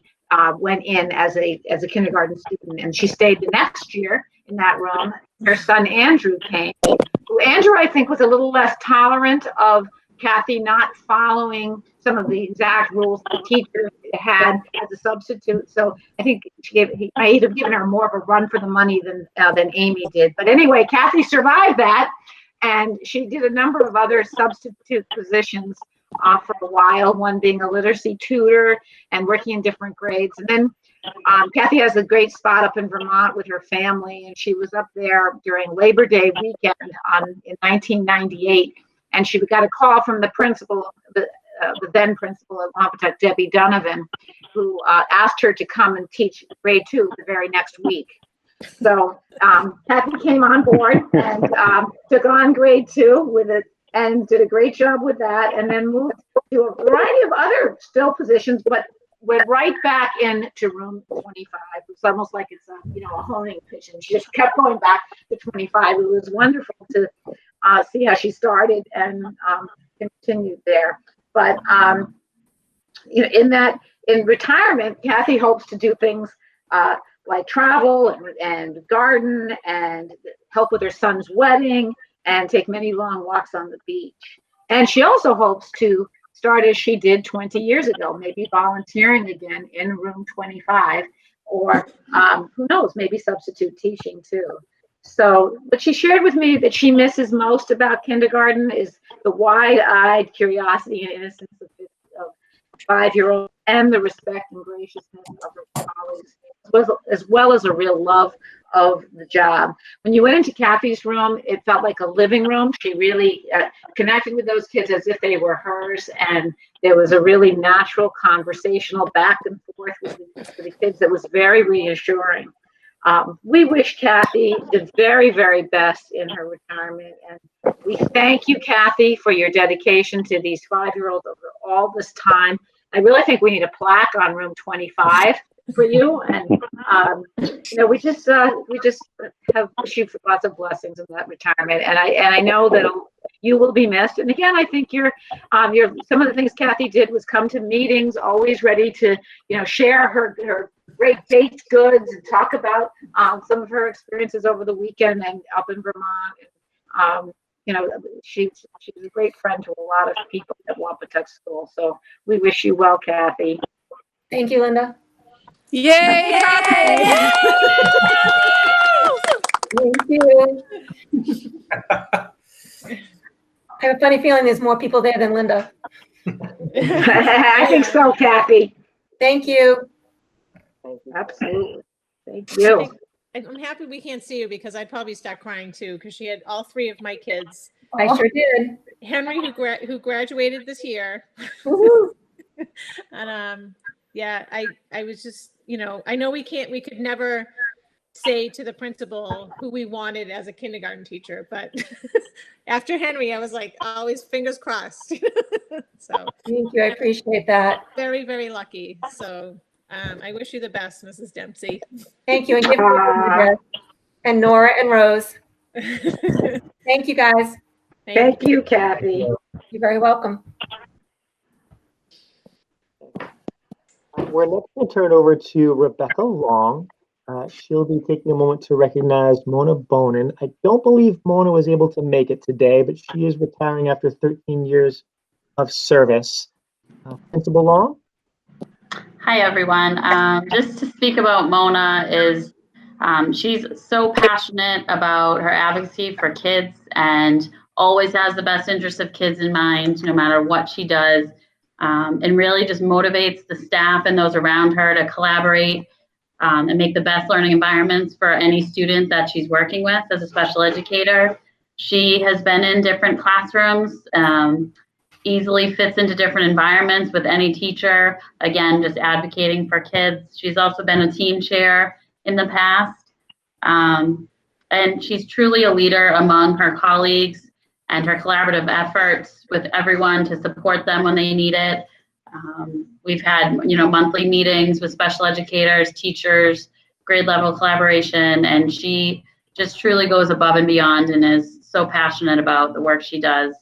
went in as a kindergarten student, and she stayed the next year in that room. Her son Andrew came. Andrew, I think, was a little less tolerant of Kathy not following some of the exact rules the teacher had as a substitute. So I think he might have given her more of a run for the money than Amy did. But anyway, Kathy survived that, and she did a number of other substitute positions for a while, one being a literacy tutor and working in different grades. And then Kathy has a great spot up in Vermont with her family, and she was up there during Labor Day weekend in 1998, and she got a call from the principal, the then principal at Wampatuck, Debbie Donovan, who asked her to come and teach grade 2 the very next week. So Kathy came on board and took on grade 2 with it, and did a great job with that, and then moved to a variety of other still positions, but went right back into room 25. It's almost like it's a honing pigeon. She just kept going back to 25. It was wonderful to see how she started and continued there. But in retirement, Kathy hopes to do things like travel and garden and help with her son's wedding and take many long walks on the beach. And she also hopes to start as she did 20 years ago, maybe volunteering again in room 25, or who knows, maybe substitute teaching too. So what she shared with me that she misses most about kindergarten is the wide-eyed curiosity and innocence of 5-year-old, and the respect and graciousness of her colleagues, as well as a real love of the job. When you went into Kathy's room, it felt like a living room. She really connected with those kids as if they were hers, and there was a really natural conversational back and forth with the kids that was very reassuring. We wish Kathy the very, very best in her retirement, and we thank you, Kathy, for your dedication to these 5-year-olds over all this time. I really think we need a plaque on room 25 for you, and we just have wish you lots of blessings in that retirement, and I know that you will be missed. And again, I think you're some of the things Kathy did was come to meetings, always ready to share her great baked goods and talk about some of her experiences over the weekend and up in Vermont. She's a great friend to a lot of people at Wampatuck School. So we wish you well, Kathy. Thank you, Linda. Yay! Thank you. I have a funny feeling there's more people there than Linda. I think so, Kathy. Thank you. Absolutely. Thank you. I'm happy we can't see you because I'd probably start crying too, because she had all three of my kids. I sure did. Henry, who graduated this year. Woohoo. And yeah, I was just, I know we could never say to the principal who we wanted as a kindergarten teacher, but after Henry, I was like, always fingers crossed. So Thank you. I appreciate that. very, very lucky. So I wish you the best, Mrs. Dempsey. Thank you. And give me and Nora and Rose. Thank you, guys. Thank you, Kathy. You're very welcome. We're next going to turn over to Rebecca Long. She'll be taking a moment to recognize Mona Bonin. I don't believe Mona was able to make it today, but she is retiring after 13 years of service. Principal Long? Hi, everyone. Just to speak about Mona is she's so passionate about her advocacy for kids and always has the best interest of kids in mind, no matter what she does, and really just motivates the staff and those around her to collaborate and make the best learning environments for any student that she's working with as a special educator. She has been in different classrooms, easily fits into different environments with any teacher, again, just advocating for kids. She's also been a team chair in the past, and she's truly a leader among her colleagues and her collaborative efforts with everyone to support them when they need it. We've had, monthly meetings with special educators, teachers, grade level collaboration, and she just truly goes above and beyond and is so passionate about the work she does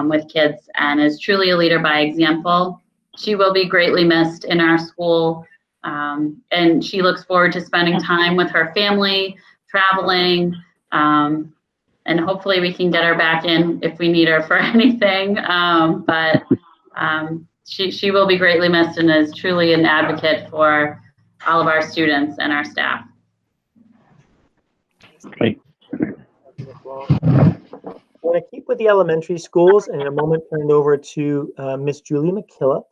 with kids and is truly a leader by example. She will be greatly missed in our school, and she looks forward to spending time with her family, traveling, and hopefully we can get her back in if we need her for anything. But she will be greatly missed and is truly an advocate for all of our students and our staff. Right. I want to keep with the elementary schools and in a moment turn it over to Miss Julie McKillop.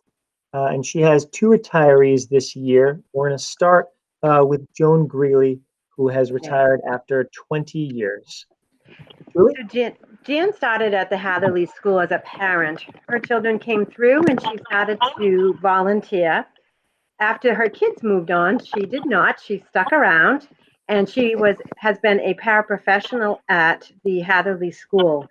And she has two retirees this year. We're going to start with Joan Greeley, who has retired after 20 years. Julie? So Jan started at the Hatherley School as a parent. Her children came through and she started to volunteer. After her kids moved on, she did not. She stuck around and she has been a paraprofessional at the Hatherley School.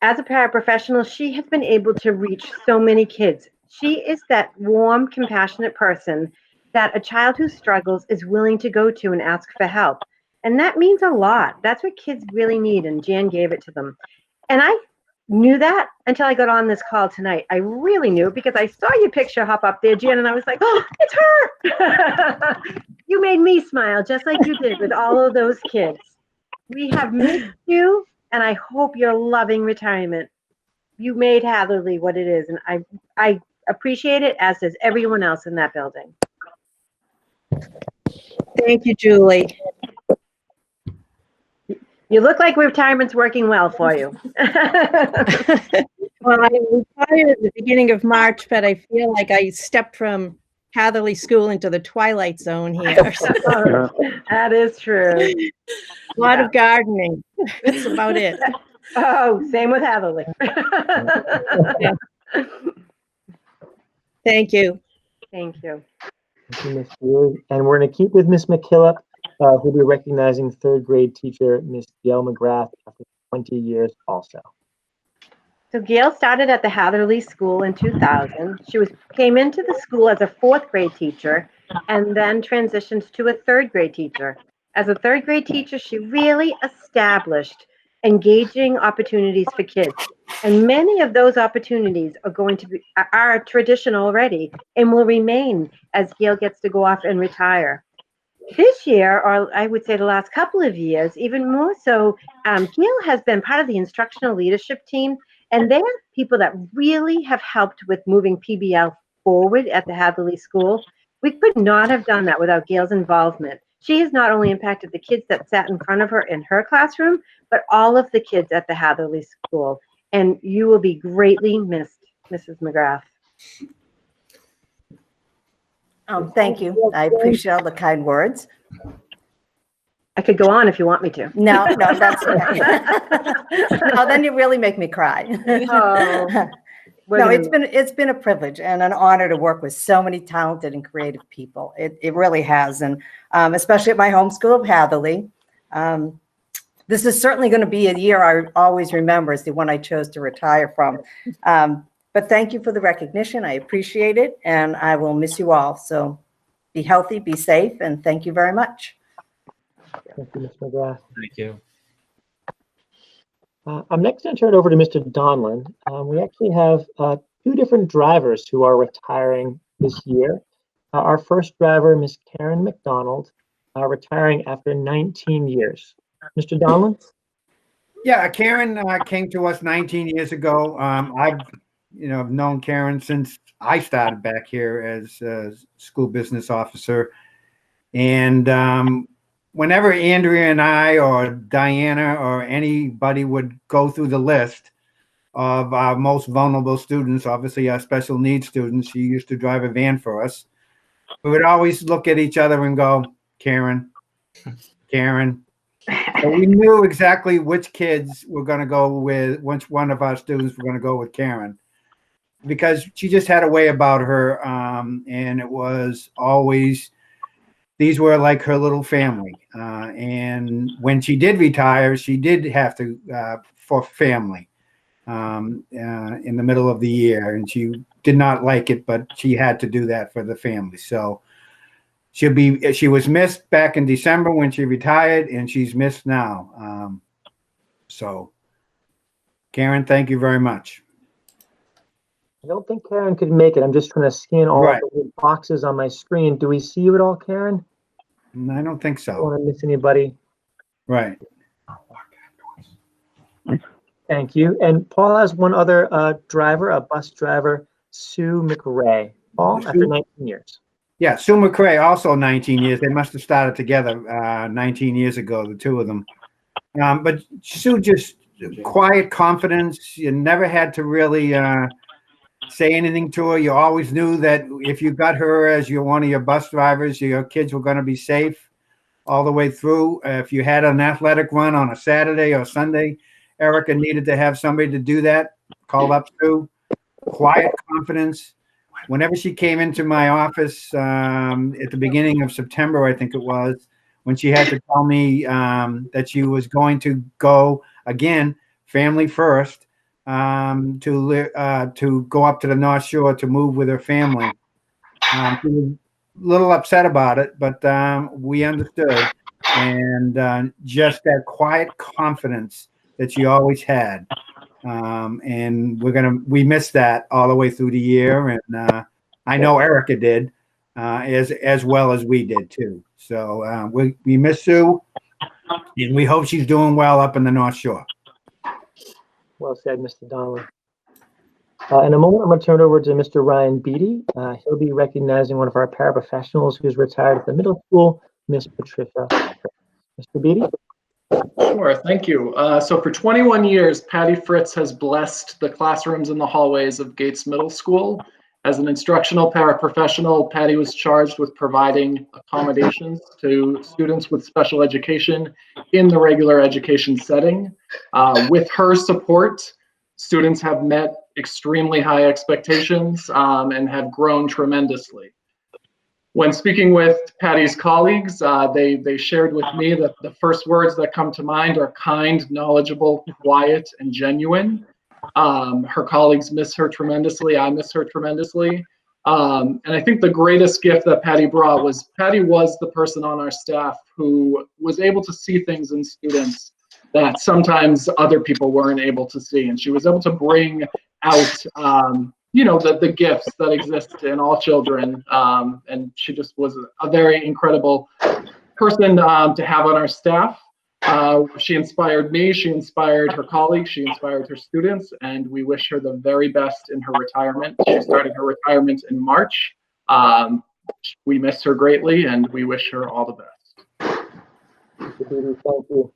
As a paraprofessional, she has been able to reach so many kids. She is that warm, compassionate person that a child who struggles is willing to go to and ask for help. And that means a lot. That's what kids really need, and Jan gave it to them. And I knew that until I got on this call tonight. I really knew it because I saw your picture hop up there, Jan, and I was like, oh, it's her. You made me smile just like you did with all of those kids. We have missed you, and I hope you're loving retirement. You made Hatherley what it is, and I appreciate it, as does everyone else in that building. Thank you, Julie. You look like retirement's working well for you. Well, I retired at the beginning of March, but I feel like I stepped from Hatherley School into the twilight zone here. That is true. A lot of gardening. That's about it. Oh, same with Hatherley. Yeah. Thank you. Thank you. Thank you, Miss Julie. And we're going to keep with Miss McKillop, who'll be recognizing third grade teacher, Miss Gail McGrath, after 20 years also. So Gail started at the Hatherley School in 2000. She came into the school as a fourth grade teacher and then transitioned to a third grade teacher. As a third grade teacher, she really established engaging opportunities for kids. And many of those opportunities are traditional already and will remain as Gail gets to go off and retire. This year, or I would say the last couple of years, even more so, Gail has been part of the instructional leadership team, and they are people that really have helped with moving PBL forward at the Hatherley School. We could not have done that without Gail's involvement. She has not only impacted the kids that sat in front of her in her classroom, but all of the kids at the Hatherley School. And you will be greatly missed, Mrs. McGrath. Thank you. I appreciate all the kind words. I could go on if you want me to. No, that's okay. No, then you really make me cry. Oh, No, it's been a privilege and an honor to work with so many talented and creative people. It really has, and especially at my home school of Hatherley. This is certainly going to be a year I always remember as the one I chose to retire from. But thank you for the recognition. I appreciate it, and I will miss you all. So be healthy, be safe, and thank you very much. Thank you, Ms. McGrath. Thank you. I'm next going to turn it over to Mr. Donlin. We actually have two different drivers who are retiring this year. Our first driver, Ms. Karen Mcdonald, retiring after 19 years. Mr. Donlin? Yeah, Karen came to us 19 years ago. I've known Karen since I started back here as a school business officer. And whenever Andrea and I or Diana or anybody would go through the list of our most vulnerable students, obviously our special needs students, she used to drive a van for us. We would always look at each other and go, Karen, Karen. So we knew exactly which kids were going to go with, which one of our students were going to go with Karen, because she just had a way about her. And it was always, these were like her little family. And when she did retire, she did have to, for family in the middle of the year. And she did not like it, but she had to do that for the family. So she was missed back in December when she retired, and she's missed now. So Karen, thank you very much. I don't think Karen could make it. I'm just trying to scan all Right. the boxes on my screen. Do we see you at all, Karen? I don't think so. I don't want to miss anybody. Right. Thank you. And Paul has one other driver, a bus driver, Sue McRae. Paul, after 19 years. Yeah, Sue McRae, also 19 years. They must have started together 19 years ago, the two of them. But Sue, just quiet confidence. You never had to really say anything to her. You always knew that if you got her as one of your bus drivers, your kids were going to be safe all the way through. If you had an athletic run on a Saturday or Sunday, Erica needed to have somebody to do that. Called up Sue. Quiet confidence. Whenever she came into my office at the beginning of September, I think it was, when she had to tell me that she was going to go again, family first, to go up to the North Shore to move with her family. She was a little upset about it, but we understood, and just that quiet confidence that she always had. And we missed that all the way through the year. And I know Erica did, as well as we did too. So we miss Sue, and we hope she's doing well up in the North Shore. Well said, Mr. Donnelly. In a moment, I'm going to turn it over to Mr. Ryan Beatty. He'll be recognizing one of our paraprofessionals who's retired at the middle school, Miss Patricia. Mr. Beatty? Sure, thank you. So for 21 years, Patty Fritz has blessed the classrooms and the hallways of Gates Middle School. As an instructional paraprofessional, Patty was charged with providing accommodations to students with special education in the regular education setting. With her support, students have met extremely high expectations and have grown tremendously. When speaking with Patty's colleagues, they shared with me that the first words that come to mind are kind, knowledgeable, quiet, and genuine. Her colleagues miss her tremendously. I miss her tremendously. And I think the greatest gift that Patty brought was Patty was the person on our staff who was able to see things in students that sometimes other people weren't able to see. And she was able to bring out the gifts that exist in all children. And she just was a very incredible person to have on our staff. She inspired me, she inspired her colleagues, she inspired her students, and we wish her the very best in her retirement. She started her retirement in March. We miss her greatly, and we wish her all the best. Thank you.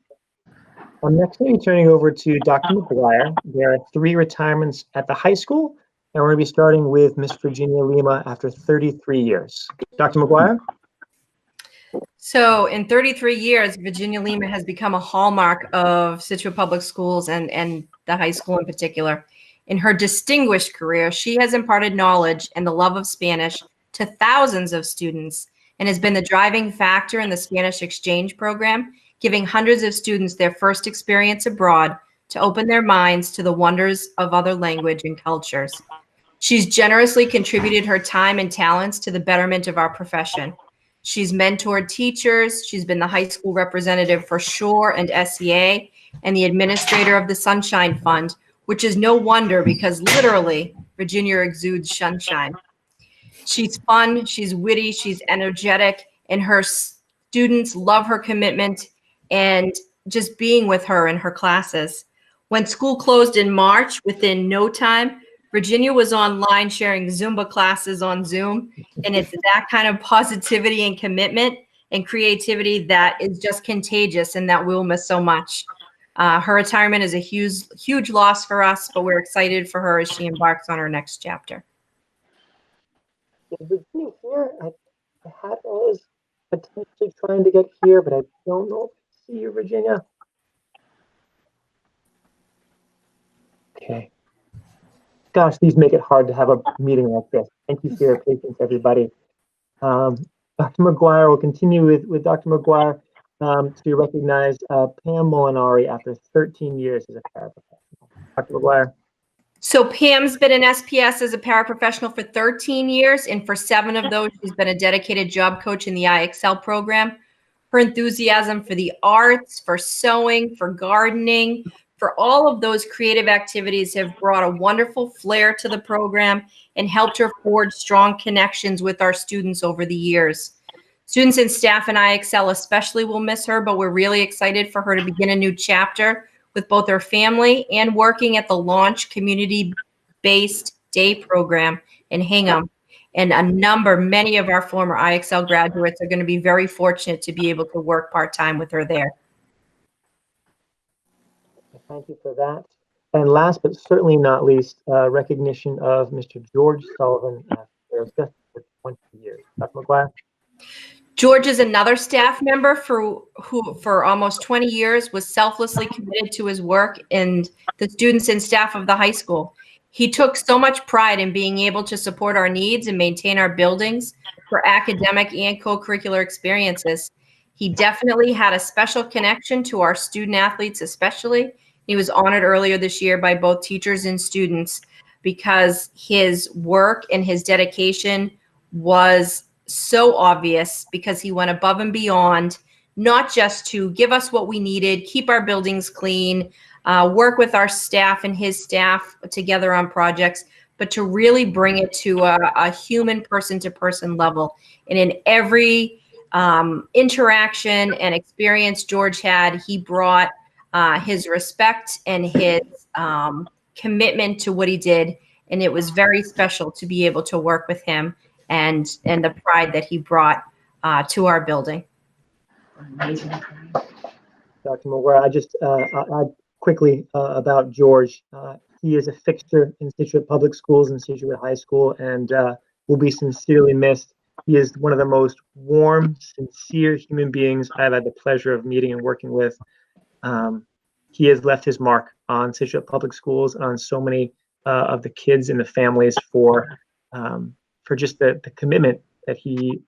I'm next going to be turning over to Dr. McGuire. There are 3 retirements at the high school, and we're going to be starting with Miss Virginia Lima after 33 years. Dr. McGuire? So in 33 years, Virginia Lima has become a hallmark of Scituate Public Schools and the high school in particular. In her distinguished career, she has imparted knowledge and the love of Spanish to thousands of students and has been the driving factor in the Spanish exchange program, giving hundreds of students their first experience abroad to open their minds to the wonders of other language and cultures. She's generously contributed her time and talents to the betterment of our profession. She's mentored teachers. She's been the high school representative for SHORE and SEA and the administrator of the Sunshine Fund, which is no wonder because literally Virginia exudes sunshine. She's fun, she's witty, she's energetic, and her students love her commitment and just being with her in her classes. When school closed in March, within no time, Virginia was online sharing Zumba classes on Zoom, and it's that kind of positivity and commitment and creativity that is just contagious and that we'll miss so much. Her retirement is a huge loss for us, but we're excited for her as she embarks on her next chapter. Is Virginia here? I was potentially trying to get here, but I don't know if I see you, Virginia. Okay. Gosh, these make it hard to have a meeting like this. Thank you for your patience, everybody. Dr. McGuire will continue with Dr. McGuire to recognize Pam Molinari after 13 years as a paraprofessional. Dr. McGuire. So Pam's been an SPS as a paraprofessional for 13 years, and for 7 of those, she's been a dedicated job coach in the IXL program. Her enthusiasm for the arts, for sewing, for gardening, for all of those creative activities have brought a wonderful flair to the program and helped her forge strong connections with our students over the years. Students and staff in IXL especially will miss her, but we're really excited for her to begin a new chapter with both her family and working at the Launch community-based day program in Hingham. And many of our former IXL graduates are going to be very fortunate to be able to work part-time with her there. Thank you for that. And last but certainly not least, recognition of Mr. George Sullivan after just 20 years. Dr. McGuire. George is another staff member who for almost 20 years was selflessly committed to his work and the students and staff of the high school. He took so much pride in being able to support our needs and maintain our buildings for academic and co-curricular experiences. He definitely had a special connection to our student athletes especially. He was honored earlier this year by both teachers and students because his work and his dedication was so obvious because he went above and beyond, not just to give us what we needed, keep our buildings clean, work with our staff and his staff together on projects, but to really bring it to a human person-to-person level. And in every interaction and experience George had, he brought his respect and his commitment to what he did. And it was very special to be able to work with him and the pride that he brought to our building. Dr. McGuire, I just add quickly about George. He is a fixture in Scituate Public Schools and Scituate High School and will be sincerely missed. He is one of the most warm, sincere human beings I've had the pleasure of meeting and working with. He has left his mark on Scituate Public Schools and on so many of the kids and the families for just the commitment that he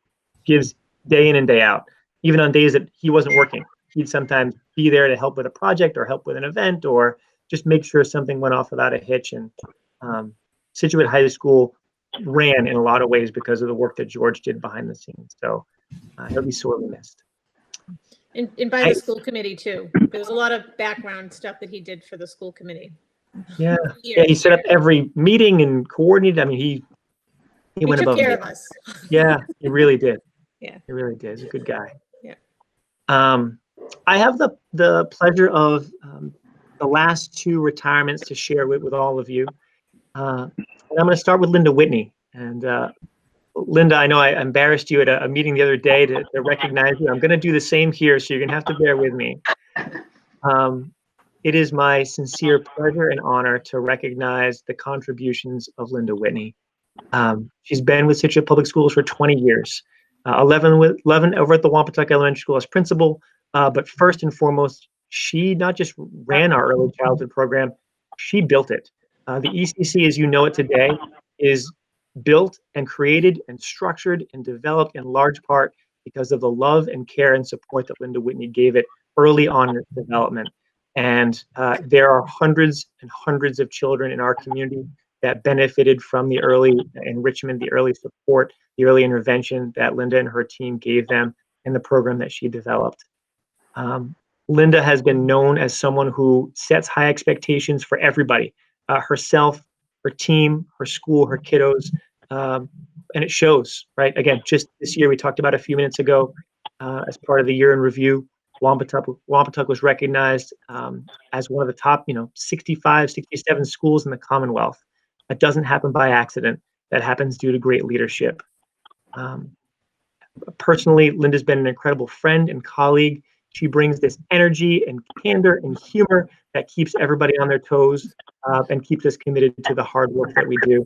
gives day in and day out. Even on days that he wasn't working, he'd sometimes be there to help with a project or help with an event or just make sure something went off without a hitch. And Scituate High School ran in a lot of ways because of the work that George did behind the scenes. So he'll be sorely missed. And by the school committee too. There's a lot of background stuff that he did for the school committee. Yeah, he set up every meeting and coordinated. I mean, he went took above care and of beyond. us. Yeah, he really did. Yeah, he really did. He's a good guy. Yeah. I have the pleasure of the last 2 retirements to share with all of you. And I'm going to start with Linda Whitney. And Linda, I know I embarrassed you at a meeting the other day to recognize you. I'm going to do the same here, so you're going to have to bear with me. It is my sincere pleasure and honor to recognize the contributions of Linda Whitney. She's been with Scituate Public Schools for 20 years, 11 over at the Wampatuck Elementary School as principal, but first and foremost, she not just ran our early childhood program, she built it. The ECC, as you know it today, is built and created and structured and developed in large part because of the love and care and support that Linda Whitney gave it early on in its development. And there are hundreds and hundreds of children in our community that benefited from the early enrichment, the early support, the early intervention that Linda and her team gave them in the program that she developed. Linda has been known as someone who sets high expectations for everybody, herself, her team, her school, her kiddos, and it shows, right? Again, just this year, we talked about a few minutes ago, as part of the year in review, Wampatuck was recognized as one of the top, 65, 67 schools in the Commonwealth. That doesn't happen by accident. That happens due to great leadership. Personally, Linda's been an incredible friend and colleague. She brings this energy and candor and humor that keeps everybody on their toes and keeps us committed to the hard work that we do.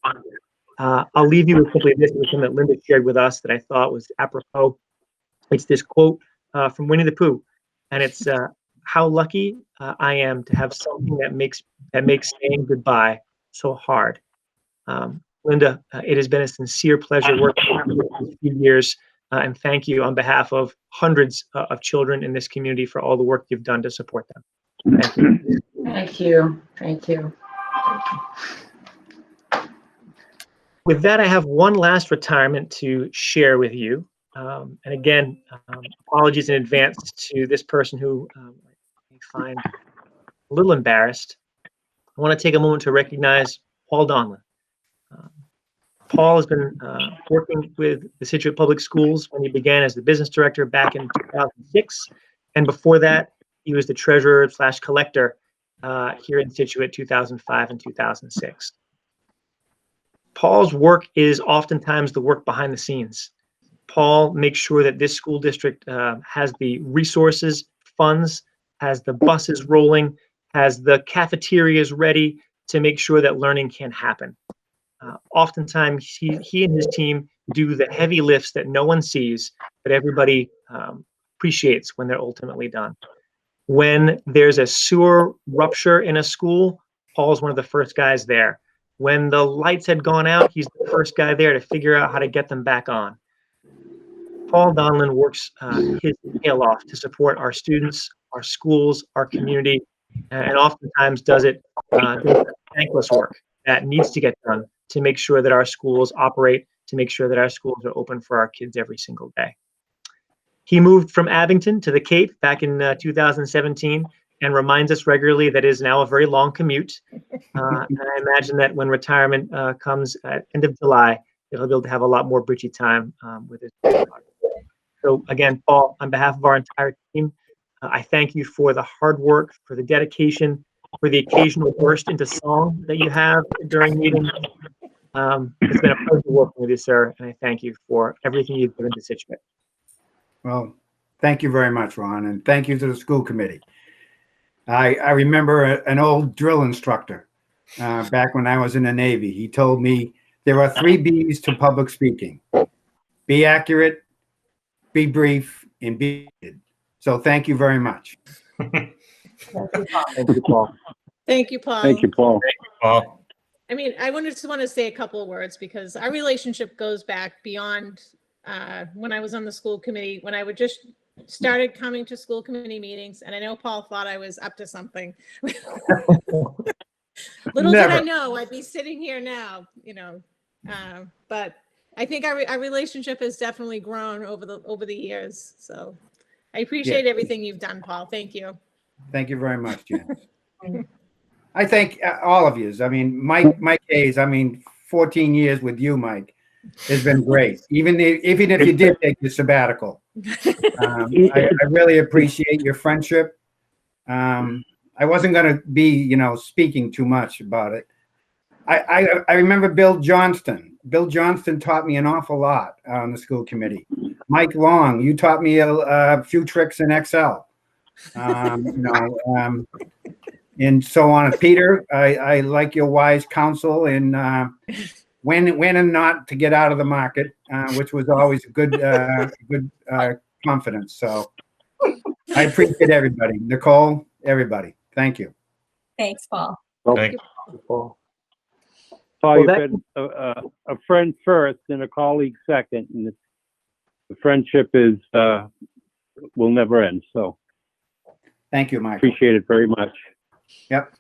I'll leave you with simply this, something that Linda shared with us that I thought was apropos. It's this quote from Winnie the Pooh, and it's how lucky I am to have something that makes saying goodbye so hard. Linda, it has been a sincere pleasure working with you for a few years, and thank you on behalf of hundreds of children in this community for all the work you've done to support them. Thank you. Thank you. Thank you. With that, I have one last retirement to share with you. And again, apologies in advance to this person who may find a little embarrassed. I want to take a moment to recognize Paul Donnelly. Paul has been working with the Scituate Public Schools when he began as the business director back in 2006. And before that, he was the treasurer/collector here in Scituate 2005 and 2006. Paul's work is oftentimes the work behind the scenes. Paul makes sure that this school district has the resources, funds, has the buses rolling, has the cafeterias ready to make sure that learning can happen. Oftentimes, he and his team do the heavy lifts that no one sees, but everybody appreciates when they're ultimately done. When there's a sewer rupture in a school, Paul's one of the first guys there. When the lights had gone out, he's the first guy there to figure out how to get them back on. Paul Donnelly works his tail off to support our students, our schools, our community, and oftentimes does it thankless work that needs to get done to make sure that our schools operate, to make sure that our schools are open for our kids every single day. He moved from Abington to the Cape back in 2017 and reminds us regularly that it is now a very long commute. And I imagine that when retirement comes at end of July, he'll be able to have a lot more bridgy time with his daughter. So again, Paul, on behalf of our entire team, I thank you for the hard work, for the dedication, for the occasional burst into song that you have during meetings. It's been a pleasure working with you, sir, and I thank you for everything you've given to Scituate. Well, thank you very much, Ron, and thank you to the school committee. I remember an old drill instructor back when I was in the Navy. He told me there are 3 B's to public speaking: be accurate, be brief, and be good. So thank you very much. Thank you, Paul. Thank you, Paul. Thank you, Paul. Thank you, Paul. I mean, I just want to say a couple of words because our relationship goes back beyond when I was on the school committee, when I would just started coming to school committee meetings. And I know Paul thought I was up to something. Little did I know I'd be sitting here now, but I think our relationship has definitely grown over the years. So I appreciate everything you've done, Paul. Thank you. Thank you very much, Jen. I thank all of you. I mean, Mike Hayes, 14 years with you, Mike, has been great. Even if you did take the sabbatical. I really appreciate your friendship. I wasn't going to be, speaking too much about it. I remember Bill Johnston. Bill Johnston taught me an awful lot on the school committee. Mike Long, you taught me a few tricks in Excel. And so on. Peter, I like your wise counsel in when and not to get out of the market, which was always a good confidence. So I appreciate everybody. Nicole, everybody. Thank you. Thanks, Paul. Thank Paul, Well, you've that- been a friend first and a colleague second, and the friendship is will never end. So thank you, Mike. Appreciate it very much. Yep.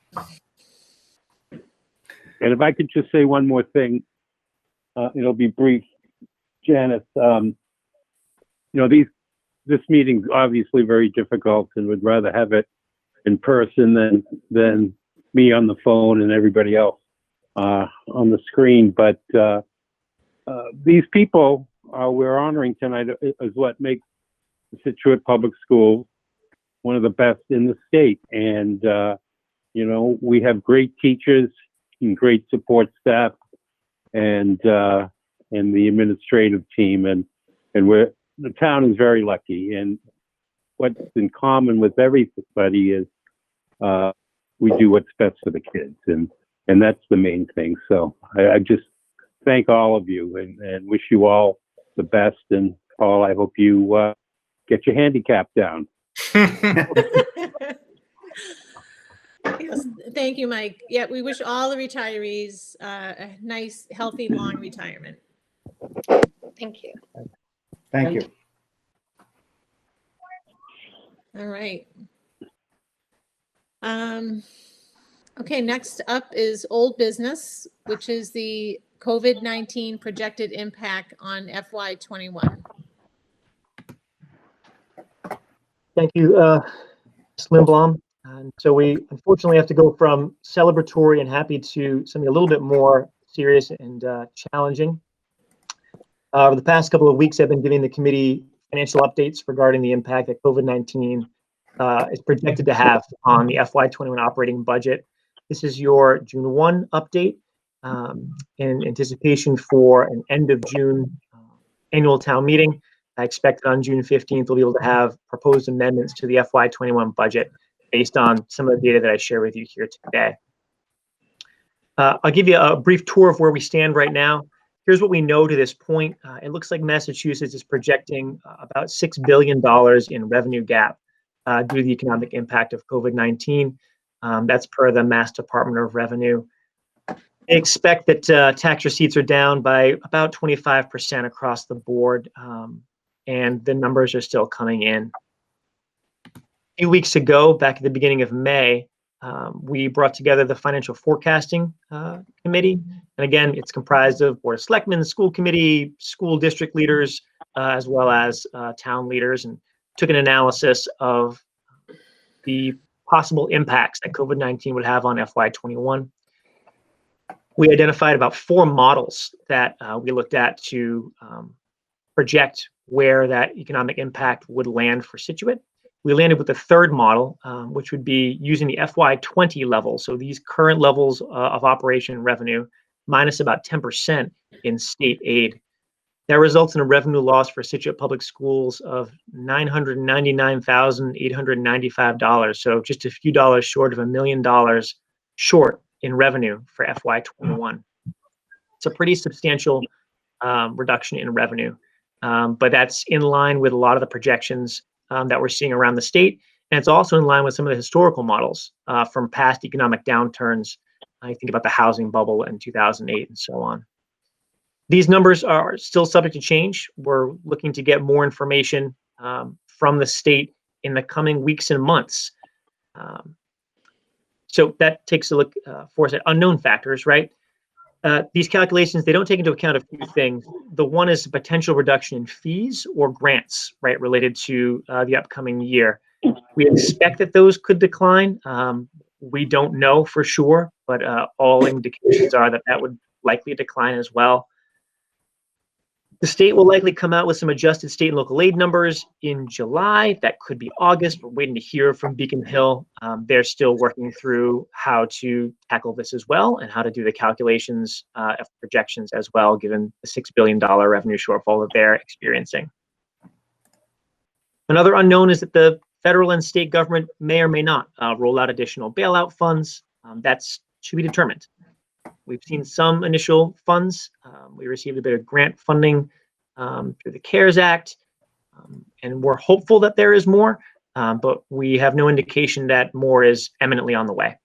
And if I could just say one more thing, it'll be brief. Janice, this meeting's obviously very difficult, and would rather have it in person than me on the phone and everybody else on the screen. But these people we're honoring tonight is what makes the Scituate Public Schools one of the best in the state. And we have great teachers and great support staff, and the administrative team, and the town is very lucky. And what's in common with everybody is we do what's best for the kids, and that's the main thing. So I just thank all of you and wish you all the best. And Paul, I hope you get your handicap down. Yes, thank you, Mike. Yeah, we wish all the retirees a nice, healthy, long retirement. Thank you. Thank you. All right. Okay, next up is old business, which is the COVID-19 projected impact on FY21. Thank you, Ms. Lindblom. And so we unfortunately have to go from celebratory and happy to something a little bit more serious and challenging. Over the past couple of weeks, I've been giving the committee financial updates regarding the impact that COVID-19 is projected to have on the FY21 operating budget. This is your June 1 update in anticipation for an end of June annual town meeting. I expect that on June 15th, we'll be able to have proposed amendments to the FY21 budget based on some of the data that I share with you here today. I'll give you a brief tour of where we stand right now. Here's what we know to this point. It looks like Massachusetts is projecting about $6 billion in revenue gap due to the economic impact of COVID-19. That's per the Mass Department of Revenue. They expect that tax receipts are down by about 25% across the board, and the numbers are still coming in. A few weeks ago, back at the beginning of May, we brought together the Financial Forecasting Committee. And again, it's comprised of Board of Selectmen, school committee, school district leaders, as well as town leaders, and took an analysis of the possible impacts that COVID-19 would have on FY21. We identified about 4 models that we looked at to project where that economic impact would land for Scituate. We landed with the third model, which would be using the FY20 level. So these current levels of operation revenue minus about 10% in state aid. That results in a revenue loss for Scituate Public Schools of $999,895. So just a few dollars short of $1 million short in revenue for FY21. It's a pretty substantial reduction in revenue, but that's in line with a lot of the projections that we're seeing around the state. And it's also in line with some of the historical models from past economic downturns. I think about the housing bubble in 2008 and so on. These numbers are still subject to change. We're looking to get more information from the state in the coming weeks and months. So that takes a look for us at unknown factors, right? These calculations, they don't take into account a few things. The one is the potential reduction in fees or grants, right, related to the upcoming year. We expect that those could decline. We don't know for sure, but all indications are that that would likely decline as well. The state will likely come out with some adjusted state and local aid numbers in July. That could be August. We're waiting to hear from Beacon Hill. They're still working through how to tackle this as well and how to do the calculations of projections as well, given the $6 billion revenue shortfall that they're experiencing. Another unknown is that the federal and state government may or may not roll out additional bailout funds. That's to be determined. We've seen some initial funds. We received a bit of grant funding through the CARES Act, and we're hopeful that there is more, but we have no indication that more is imminently on the way.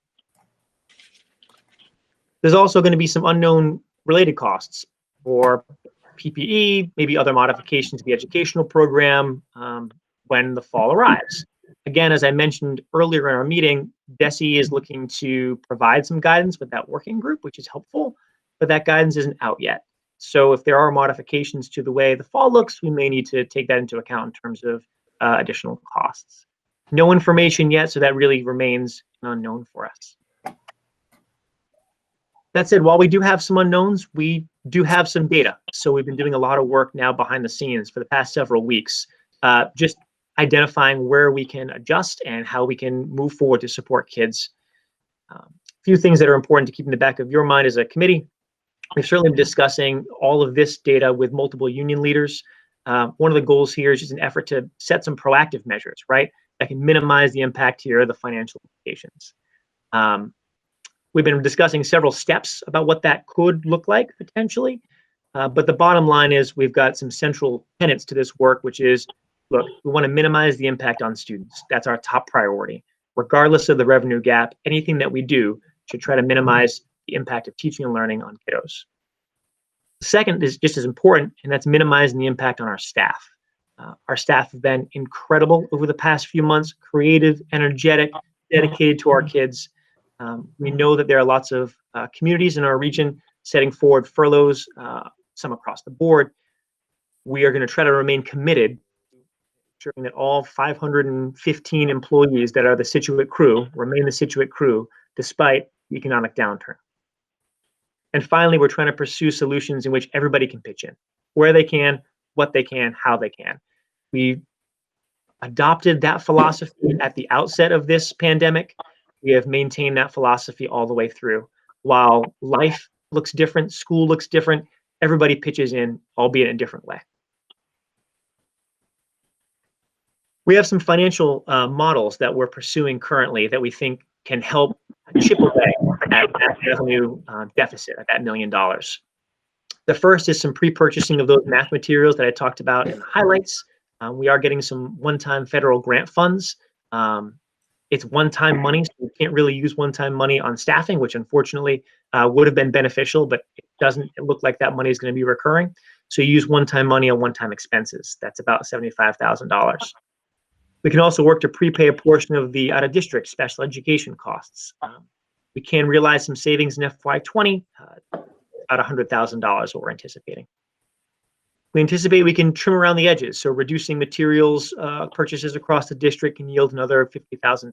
There's also going to be some unknown related costs for PPE, maybe other modifications to the educational program when the fall arrives. Again, as I mentioned earlier in our meeting, Dossey is looking to provide some guidance with that working group, which is helpful, but that guidance isn't out yet. So if there are modifications to the way the fall looks, we may need to take that into account in terms of additional costs. No information yet, so that really remains an unknown for us. That said, while we do have some unknowns, we do have some data. So we've been doing a lot of work now behind the scenes for the past several weeks, just identifying where we can adjust and how we can move forward to support kids. A few things that are important to keep in the back of your mind as a committee. We've certainly been discussing all of this data with multiple union leaders. One of the goals here is just an effort to set some proactive measures, right, that can minimize the impact here of the financial implications. We've been discussing several steps about what that could look like potentially, but the bottom line is we've got some central tenets to this work, which is, look, we want to minimize the impact on students. That's our top priority. Regardless of the revenue gap, anything that we do should try to minimize the impact of teaching and learning on kiddos. The second is just as important, and that's minimizing the impact on our staff. Our staff have been incredible over the past few months, creative, energetic, dedicated to our kids. We know that there are lots of communities in our region setting forward furloughs, some across the board. We are going to try to remain committed, ensuring that all 515 employees that are the Scituate crew remain the Scituate crew despite the economic downturn. And finally, we're trying to pursue solutions in which everybody can pitch in, where they can, what they can, how they can. We adopted that philosophy at the outset of this pandemic. We have maintained that philosophy all the way through. While life looks different, school looks different, everybody pitches in, albeit in a different way. We have some financial models that we're pursuing currently that we think can help chip away at that revenue deficit, at that $1 million. The first is some pre-purchasing of those math materials that I talked about in the highlights. We are getting some one-time federal grant funds. It's one-time money, so we can't really use one-time money on staffing, which unfortunately would have been beneficial, but it doesn't look like that money is going to be recurring. So you use one-time money on one-time expenses. That's about $75,000. We can also work to prepay a portion of the out-of-district special education costs. We can realize some savings in FY20, about $100,000 what we're anticipating. We anticipate we can trim around the edges, so reducing materials purchases across the district can yield another $50,000.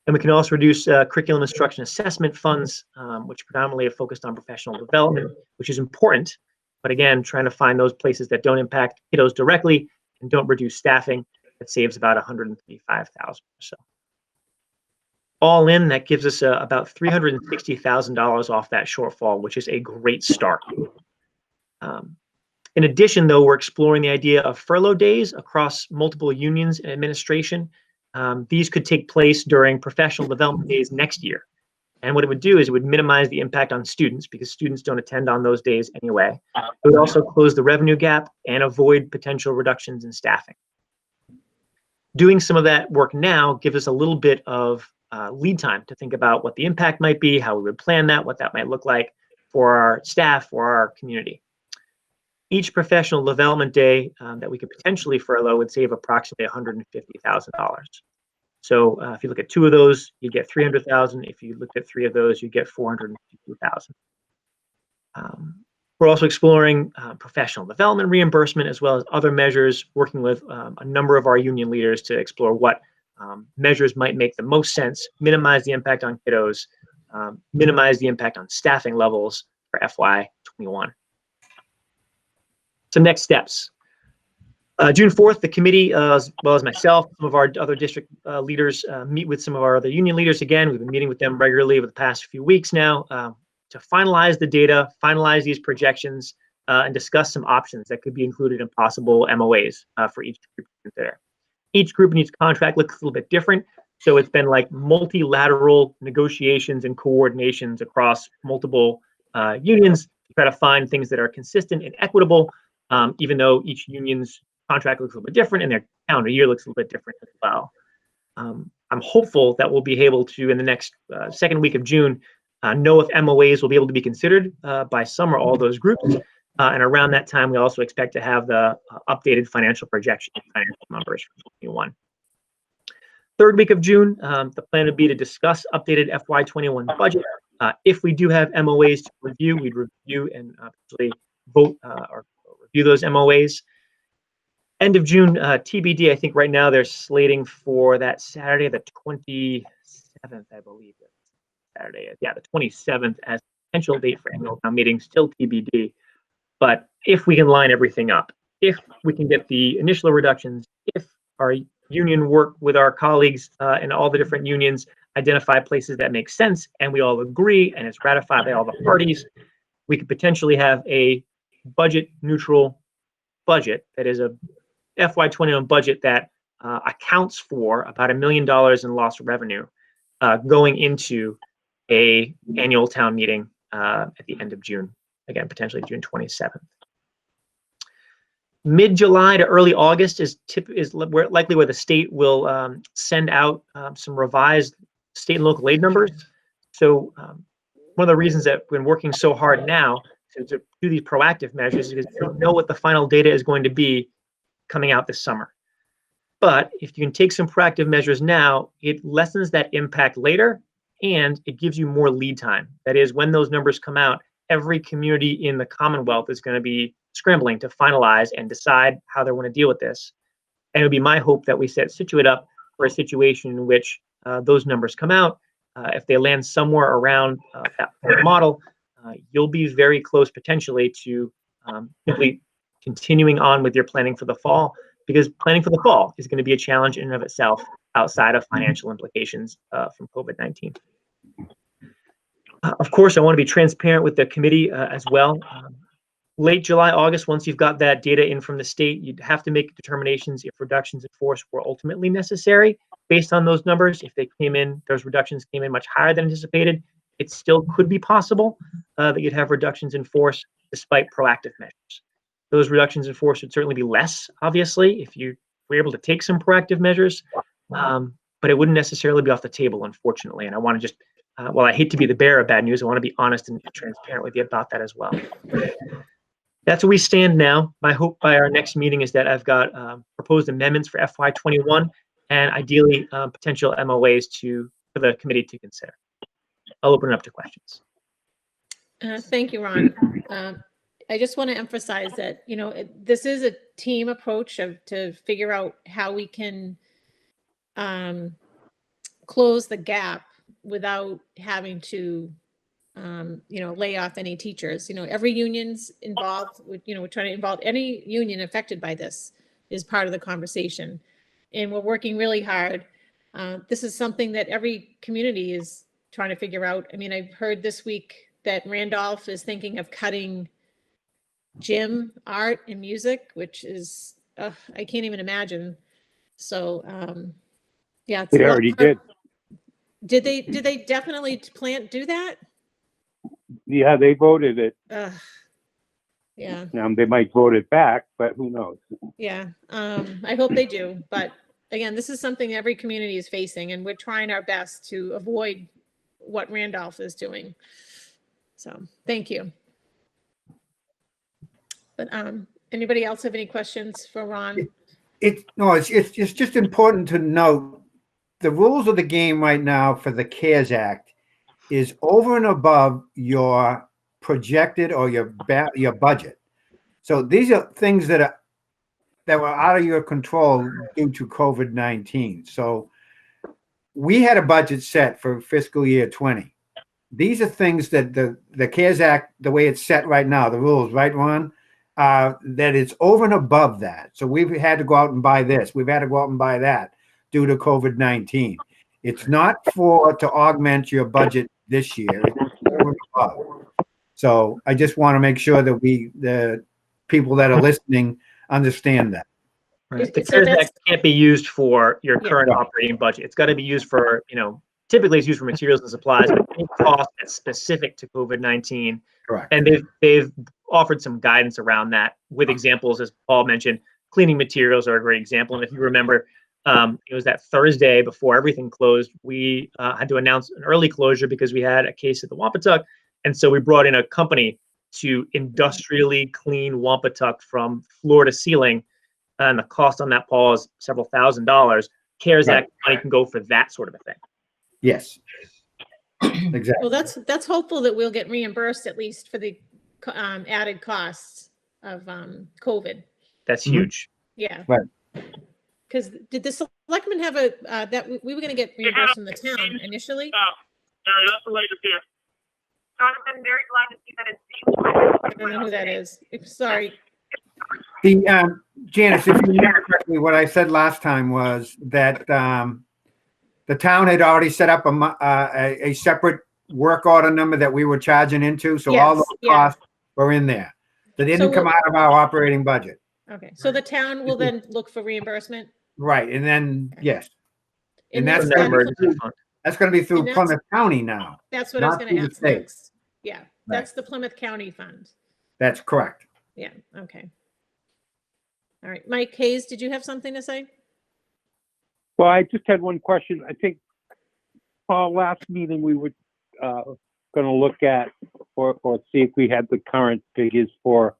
And we can also reduce curriculum instruction assessment funds, which predominantly are focused on professional development, which is important, but again, trying to find those places that don't impact kiddos directly and don't reduce staffing. That saves about $135,000 or so. All in, that gives us about $360,000 off that shortfall, which is a great start. In addition, though, we're exploring the idea of furlough days across multiple unions and administration. These could take place during professional development days next year. And what it would do is it would minimize the impact on students because students don't attend on those days anyway. It would also close the revenue gap and avoid potential reductions in staffing. Doing some of that work now gives us a little bit of lead time to think about what the impact might be, how we would plan that, what that might look like for our staff, for our community. Each professional development day that we could potentially furlough would save approximately $150,000. So if you look at 2 of those, you get $300,000. If you look at 3 of those, you get $450,000. We're also exploring professional development reimbursement as well as other measures, working with a number of our union leaders to explore what measures might make the most sense, minimize the impact on kiddos, minimize the impact on staffing levels for FY21. Some next steps. June 4th, the committee, as well as myself, some of our other district leaders, meet with some of our other union leaders again. We've been meeting with them regularly over the past few weeks now to finalize the data, finalize these projections, and discuss some options that could be included in possible MOAs for each group to consider. Each group and each contract looks a little bit different. So it's been like multilateral negotiations and coordinations across multiple unions to try to find things that are consistent and equitable, even though each union's contract looks a little bit different and their calendar year looks a little bit different as well. I'm hopeful that we'll be able to, in the next second week of June, know if MOAs will be able to be considered by some or all those groups. And around that time, we also expect to have the updated financial projection and financial numbers for 2021. Third week of June, the plan would be to discuss updated FY21 budget. If we do have MOAs to review, we'd review and actually vote or review those MOAs. End of June, TBD, I think right now they're slating for that Saturday, the 27th, I believe. Saturday, yeah, the 27th as potential date for annual town meeting, still TBD. But if we can line everything up, if we can get the initial reductions, if our union work with our colleagues in all the different unions, identify places that make sense, and we all agree, and it's ratified by all the parties, we could potentially have a budget neutral budget that is a FY21 budget that accounts for about $1 million in lost revenue going into a annual town meeting at the end of June, again, potentially June 27th. Mid-July to early August is likely where the state will send out some revised state and local aid numbers. So one of the reasons that we've been working so hard now to do these proactive measures is because we don't know what the final data is going to be coming out this summer. But if you can take some proactive measures now, it lessens that impact later, and it gives you more lead time. That is, when those numbers come out, every community in the Commonwealth is going to be scrambling to finalize and decide how they want to deal with this. And it would be my hope that we set Scituate up for a situation in which those numbers come out. If they land somewhere around that model, you'll be very close potentially to simply continuing on with your planning for the fall, because planning for the fall is going to be a challenge in and of itself outside of financial implications from COVID-19. Of course, I want to be transparent with the committee as well. Late July, August, once you've got that data in from the state, you'd have to make determinations if reductions in force were ultimately necessary based on those numbers. If they came in, those reductions came in much higher than anticipated, it still could be possible that you'd have reductions in force despite proactive measures. Those reductions in force would certainly be less, obviously, if you were able to take some proactive measures, but it wouldn't necessarily be off the table, unfortunately. And I want to just, while I hate to be the bearer of bad news, I want to be honest and transparent with you about that as well. That's where we stand now. My hope by our next meeting is that I've got proposed amendments for FY21 and ideally potential MOAs for the committee to consider. I'll open it up to questions. Thank you, Ron. I just want to emphasize that, you know, this is a team approach to figure out how we can close the gap without having to, you know, lay off any teachers. You know, every union's involved. You know, we're trying to involve any union affected by this is part of the conversation, and we're working really hard. This is something that every community is trying to figure out. I mean, I've heard this week that Randolph is thinking of cutting gym, art, and music, which is I can't even imagine. So yeah, it's They already did. Did they definitely do that? Yeah, they voted it. Yeah. They might vote it back, but who knows? Yeah. I hope they do. But again, this is something every community is facing, and we're trying our best to avoid what Randolph is doing. So thank you. But anybody else have any questions for Ron? It's just important to note the rules of the game right now for the CARES Act is over and above your projected or your budget. So these are things that were out of your control due to COVID-19. So we had a budget set for fiscal year 20. These are things that the CARES Act, the way it's set right now, the rules, right, Ron? that it's over and above that. So we've had to go out and buy this. We've had to go out and buy that due to COVID-19. It's not to augment your budget this year. It's over and above. So I just want to make sure that the people that are listening understand that. Right. The CARES Act can't be used for your current operating budget. It's got to be used for, typically it's used for materials and supplies, but any cost that's specific to COVID-19. Correct. And they've offered some guidance around that with examples, as Paul mentioned. Cleaning materials are a great example. And if you remember, it was that Thursday before everything closed, we had to announce an early closure because we had a case at the Wampatuck. And so we brought in a company to industrially clean Wampatuck from floor to ceiling. And the cost on that, Paul, is several $1,000s. CARES Act money can go for that sort of a thing. Yes. Exactly. Well, that's hopeful that we'll get reimbursed at least for the added costs of COVID. That's huge. Yeah. Right. Because did the selectmen have that we were going to get reimbursed from the town initially? That's the latest here. I'm very glad to see that it's. I don't know who that is. Sorry. Janice, if you remember correctly, what I said last time was that the town had already set up a separate work order number that we were charging into, so all those costs were in there. They didn't come out of our operating budget. Okay, so the town will then look for reimbursement? Right, and then, yes. And that's going to be through Plymouth County now. That's what I was going to ask next. Yeah, that's the Plymouth County Fund. That's correct. Yeah, okay. All right, Mike Hayes, did you have something to say? Well, I just had one question. I think, Paul, last meeting we were going to look at or see if we had the current figures for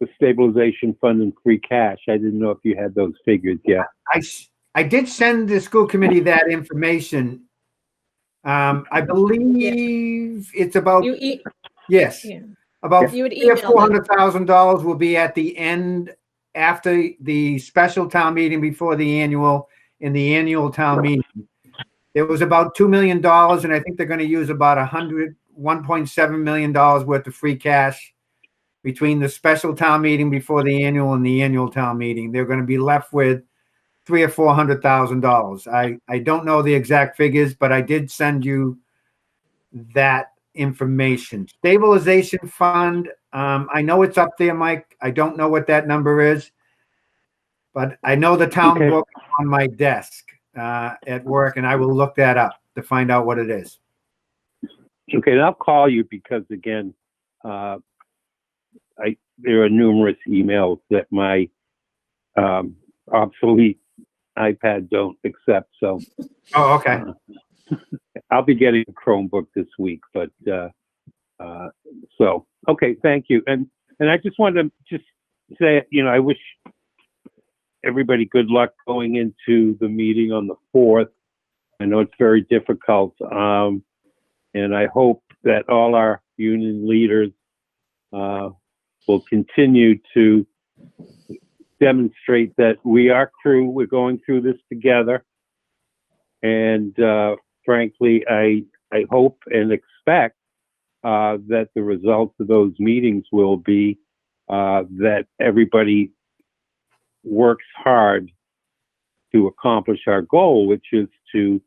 the stabilization fund and free cash. I didn't know if you had those figures yet. I did send the school committee that information. I believe it's about yes, about $300,000 or $400,000 will be at the end after the special town meeting before the annual. In the annual town meeting, there was about $2 million, and I think they're going to use about $1.7 million worth of free cash between the special town meeting before the annual and the annual town meeting. They're going to be left with $300,000 or $400,000. I don't know the exact figures, but I did send you that information. Stabilization fund, I know it's up there, Mike. I don't know what that number is, but I know the town book is on my desk at work, and I will look that up to find out what it is. Okay, and I'll call you because, again, there are numerous emails that my obsolete iPad don't accept. So, okay. I'll be getting a Chromebook this week, but so okay, thank you. And I just wanted to just say, I wish everybody good luck going into the meeting on the 4th. I know it's very difficult, and I hope that all our union leaders will continue to demonstrate that we are crew. We're going through this together, and frankly, I hope and expect that the results of those meetings will be that everybody works hard to accomplish our goal, which is to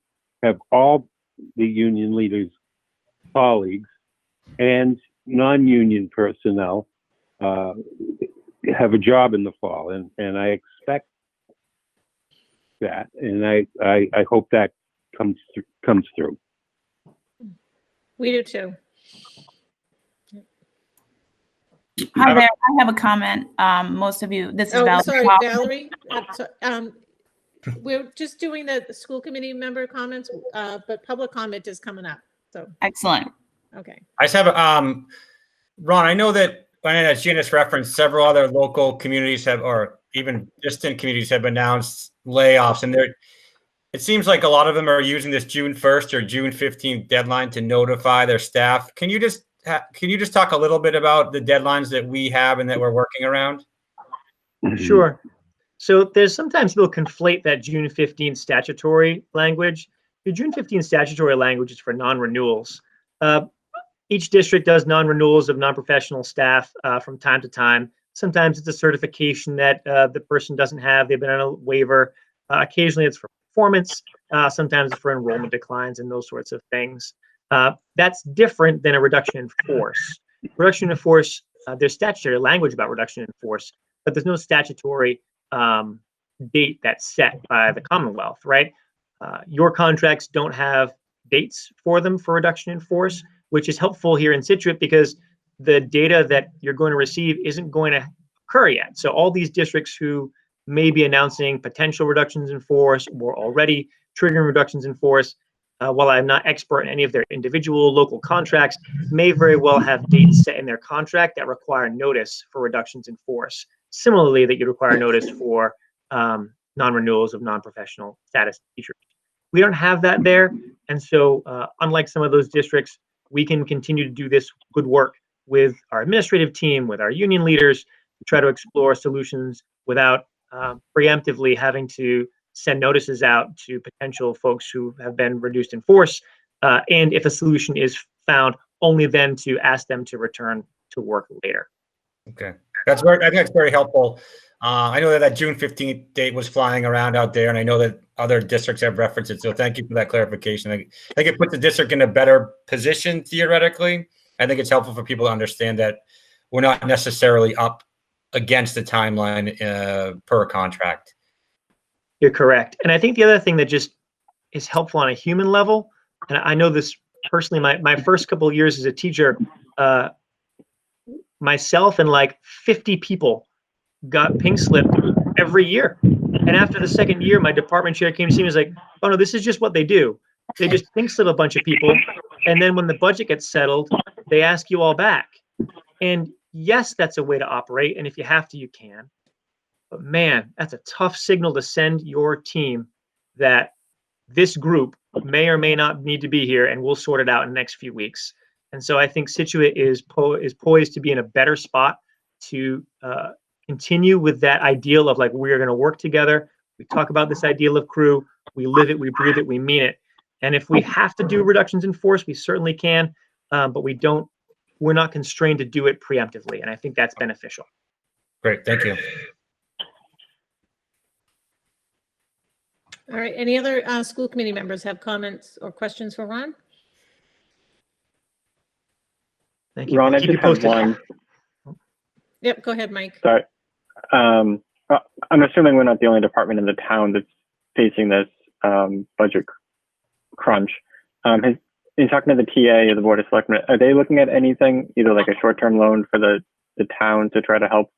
have all the union leaders, colleagues, and non-union personnel have a job in the fall, and I expect that, and I hope that comes through. We do too. Hi there. I have a comment. Most of you, this is Valerie. Sorry, Valerie. We're just doing the school committee member comments, but public comment is coming up. So excellent. Okay. I just have Ron. I know that, as Janice referenced, several other local communities have, or even distant communities have announced layoffs, and it seems like a lot of them are using this June 1st or June 15th deadline to notify their staff. Can you just talk a little bit about the deadlines that we have and that we're working around? Sure. So there's sometimes people conflate that June 15th statutory language. The June 15th statutory language is for non-renewals. Each district does non-renewals of non-professional staff from time to time. Sometimes it's a certification that the person doesn't have. They've been on a waiver. Occasionally it's for performance. Sometimes it's for enrollment declines and those sorts of things. That's different than a reduction in force. Reduction in force, there's statutory language about reduction in force, but there's no statutory date that's set by the Commonwealth, right? Your contracts don't have dates for them for reduction in force, which is helpful here in Scituate because the data that you're going to receive isn't going to occur yet. So all these districts who may be announcing potential reductions in force or already triggering reductions in force, while I'm not expert in any of their individual local contracts, may very well have dates set in their contract that require notice for reductions in force. Similarly, that you'd require notice for non-renewals of non-professional status teachers. We don't have that there. And so unlike some of those districts, we can continue to do this good work with our administrative team, with our union leaders, to try to explore solutions without preemptively having to send notices out to potential folks who have been reduced in force. And if a solution is found, only then to ask them to return to work later. Okay, I think that's very helpful. I know that June 15th date was flying around out there, and I know that other districts have referenced it. So thank you for that clarification. I think it puts the district in a better position theoretically. I think it's helpful for people to understand that we're not necessarily up against the timeline per contract. You're correct. And I think the other thing that just is helpful on a human level, and I know this personally, my first couple of years as a teacher, myself and like 50 people got pink slipped every year. And after the second year, my department chair came to see me and was like, oh no, this is just what they do. They just pink slip a bunch of people. And then when the budget gets settled, they ask you all back. And yes, that's a way to operate. And if you have to, you can. But man, that's a tough signal to send your team that this group may or may not need to be here and we'll sort it out in the next few weeks. And so I think Scituate is poised to be in a better spot to continue with that ideal of like, we're going to work together. We talk about this ideal of crew. We live it, we breathe it, we mean it. And if we have to do reductions in force, we certainly can, but we're not constrained to do it preemptively. And I think that's beneficial. Great, thank you. All right, any other school committee members have comments or questions for Ron? Thank you. Ron, I just have one. Yep, go ahead, Mike. Sorry. I'm assuming we're not the only department in the town that's facing this budget crunch. In talking to the TA or the Board of Selectmen, are they looking at anything, either like a short-term loan for the town to try to help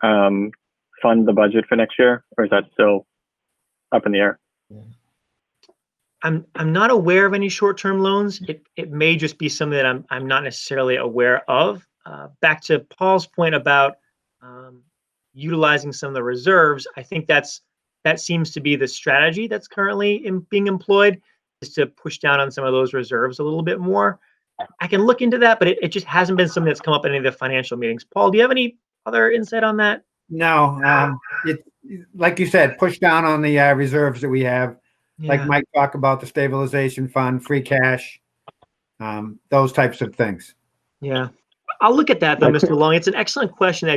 fund the budget for next year, or is that still up in the air? I'm not aware of any short-term loans. It may just be something that I'm not necessarily aware of. Back to Paul's point about utilizing some of the reserves, I think that seems to be the strategy that's currently being employed, is to push down on some of those reserves a little bit more. I can look into that, but it just hasn't been something that's come up in any of the financial meetings. Paul, do you have any other insight on that? No, it's like you said, push down on the reserves that we have. Yeah. Like Mike talked about, the stabilization fund, free cash, those types of things. Yeah, I'll look at that though, Mr. Long. It's an excellent question.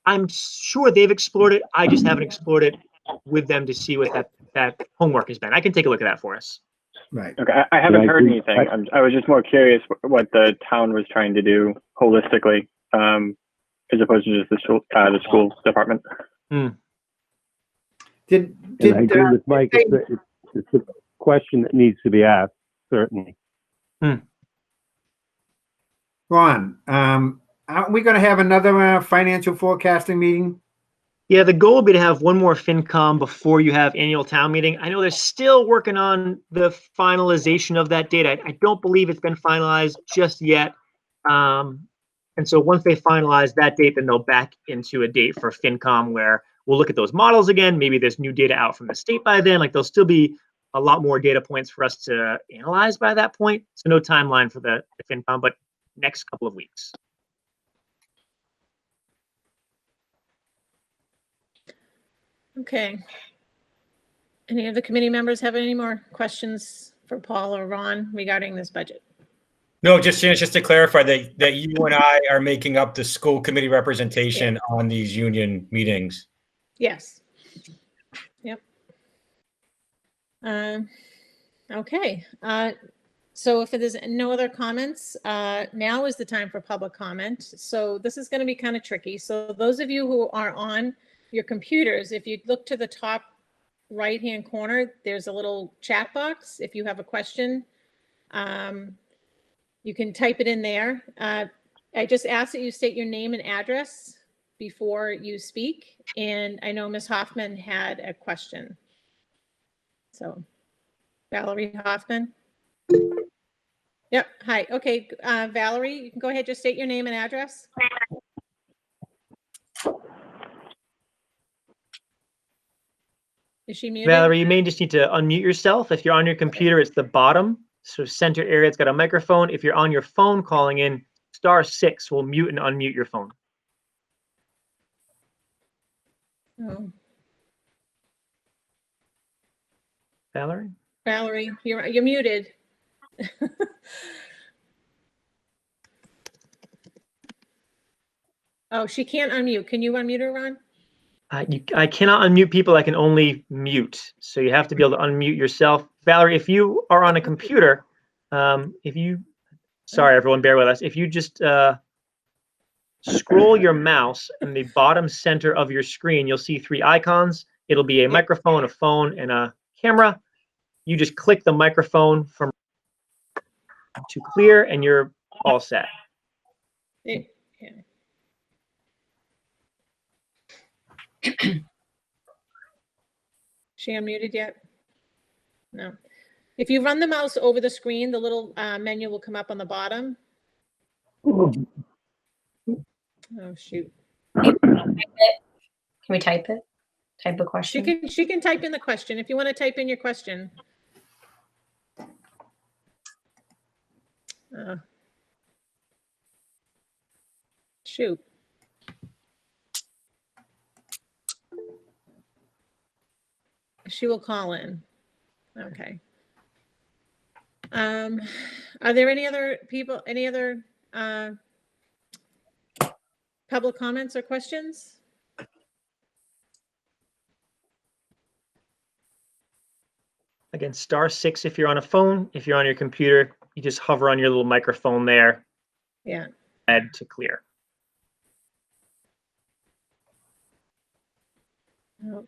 I'm sure they've explored it. I just haven't explored it with them to see what that homework has been. I can take a look at that for us. Right. Okay, I haven't heard anything. I was just more curious what the town was trying to do holistically, as opposed to just the school department. And I agree with Mike. It's a question that needs to be asked, certainly. Ron, aren't we going to have another financial forecasting meeting? Yeah, the goal would be to have one more FinCom before you have annual town meeting. I know they're still working on the finalization of that date. I don't believe it's been finalized just yet. And so once they finalize that date, then they'll back into a date for FinCom where we'll look at those models again. Maybe there's new data out from the state by then. Like there'll still be a lot more data points for us to analyze by that point. So no timeline for the FinCom, but next couple of weeks. Okay. Any of the committee members have any more questions for Paul or Ron regarding this budget? No, just Janice, just to clarify that you and I are making up the school committee representation on these union meetings. Yes. Yep. Okay. So if there's no other comments, now is the time for public comment. So this is going to be kind of tricky. So those of you who are on your computers, if you look to the top right-hand corner, there's a little chat box. If you have a question, you can type it in there. I just ask that you state your name and address before you speak. And I know Ms. Hoffman had a question. So Valerie Hoffman. Yep. Hi. Okay. Valerie, you can go ahead. Just state your name and address. Is she muted? Valerie, you may just need to unmute yourself. If you're on your computer, it's the bottom. So center area, it's got a microphone. If you're on your phone calling in, *6 will mute and unmute your phone. Oh. Valerie? Valerie, you're muted. Oh, she can't unmute. Can you unmute her, Ron? I cannot unmute people. I can only mute. So you have to be able to unmute yourself. Valerie, if you are on a computer, sorry, everyone, bear with us. If you just scroll your mouse in the bottom center of your screen, you'll see 3 icons. It'll be a microphone, a phone, and a camera. You just click the microphone from to clear, and you're all set. Yeah. She unmuted yet? No. If you run the mouse over the screen, the little menu will come up on the bottom. Oh, shoot. Can we type it? Type a question? She can type in the question. If you want to type in your question. Shoot. She will call in. Okay. Are there any other people, any other public comments or questions? Again, *6 if you're on a phone. If you're on your computer, you just hover on your little microphone there. Yeah. Add to clear. Oh.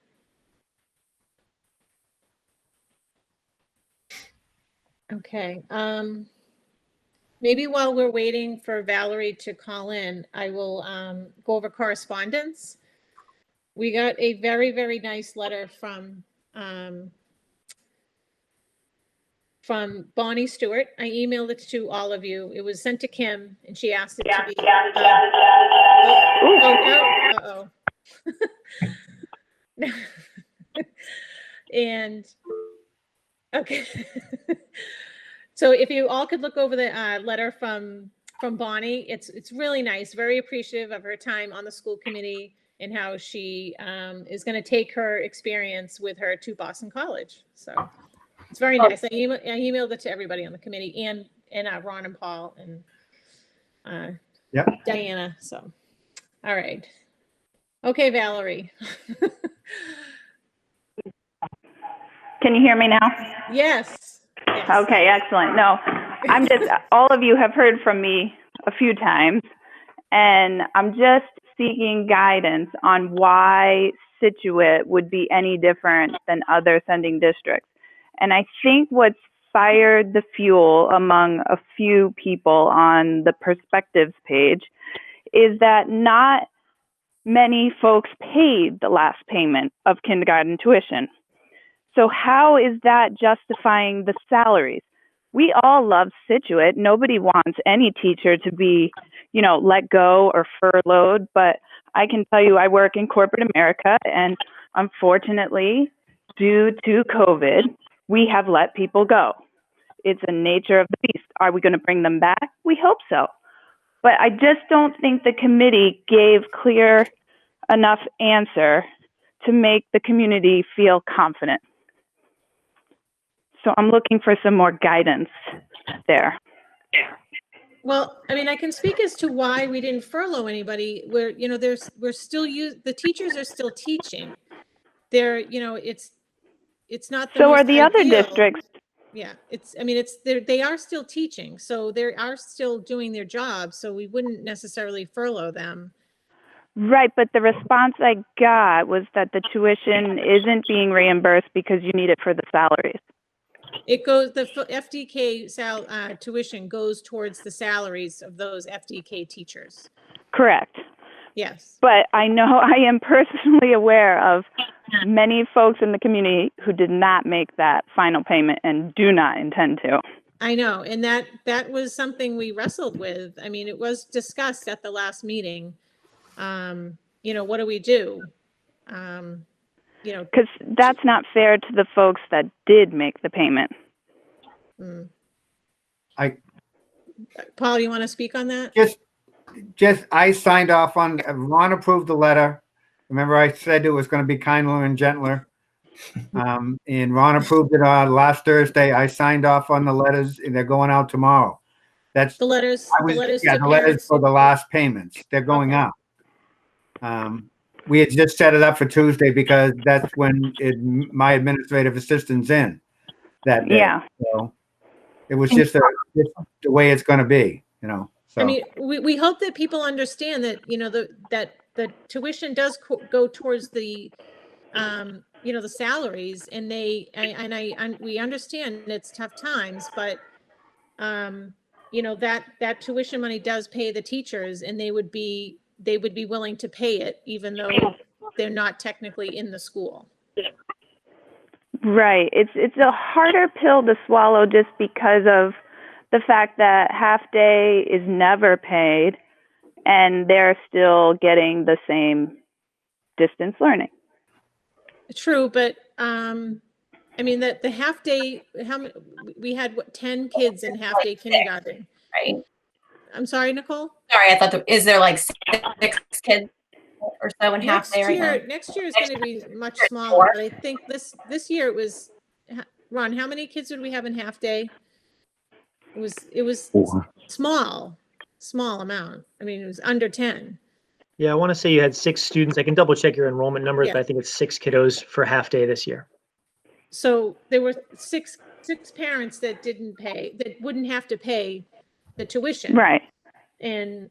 Okay. Maybe while we're waiting for Valerie to call in, I will go over correspondence. We got a very, very nice letter from Bonnie Stewart. I emailed it to all of you. It was sent to Kim, and she asked it to be. No. And okay. So if you all could look over the letter from Bonnie, it's really nice. Very appreciative of her time on the school committee and how she is going to take her experience with her to Boston College. So it's very nice. I emailed it to everybody on the committee and Ron and Paul and Diana. So, all right. Okay, Valerie. Can you hear me now? Yes. Okay, excellent. No, I'm just, all of you have heard from me a few times, and I'm just seeking guidance on why Scituate would be any different than other sending districts. And I think what's fired the fuel among a few people on the perspectives page is that not many folks paid the last payment of kindergarten tuition. So how is that justifying the salaries? We all love Scituate. Nobody wants any teacher to be, let go or furloughed. But I can tell you, I work in corporate America, and unfortunately, due to COVID, we have let people go. It's a nature of the beast. Are we going to bring them back? We hope so. But I just don't think the committee gave clear enough answer to make the community feel confident. So I'm looking for some more guidance there. Well, I mean, I can speak as to why we didn't furlough anybody. We're, you know, the teachers are still teaching. They're, you know, it's not the So most are the other ideal. districts. Yeah, I mean, they are still teaching, so they are still doing their job. So we wouldn't necessarily furlough them. Right, but the response I got was that the tuition isn't being reimbursed because you need it for the salaries. It goes, the FDK tuition goes towards the salaries of those FDK teachers. Correct. Yes. But I know I am personally aware of many folks in the community who did not make that final payment and do not intend to. I know, and that was something we wrestled with. I mean, it was discussed at the last meeting. You know, what do we do? You know, because that's not fair to the folks that did make the payment. Paul, you want to speak on that? Just I signed off on, Ron approved the letter. Remember I said it was going to be kinder and gentler. And Ron approved it last Thursday. I signed off on the letters and they're going out tomorrow. That's the letters. the letters to for parents. the last payments. They're going out. We had just set it up for Tuesday because that's when my administrative assistant's in that day. Yeah. So it was just the way it's going to be, you know. So. I mean, we hope that people understand that, you know, that the tuition does go towards the, you know, the salaries, and we understand it's tough times, but, you know, that tuition money does pay the teachers, and they would be willing to pay it even though they're not technically in the school. Right. It's a harder pill to swallow just because of the fact that half day is never paid and they're still getting the same distance learning. True, but I mean that the half day, we had 10 kids in half day kindergarten. Right. I'm sorry, Nicole. Sorry, I thought is there like 6 kids or so in half day right now? Next year is going to be much smaller, but I think this year it was. Ron, how many kids did we have in half day? It was 4. small amount. I mean, it was under 10. Yeah, I want to say you had 6 students. I can double check your enrollment numbers, Yeah. but I think it's 6 kiddos for half day this year. So there were six parents that didn't pay, that wouldn't have to pay the tuition. Right. And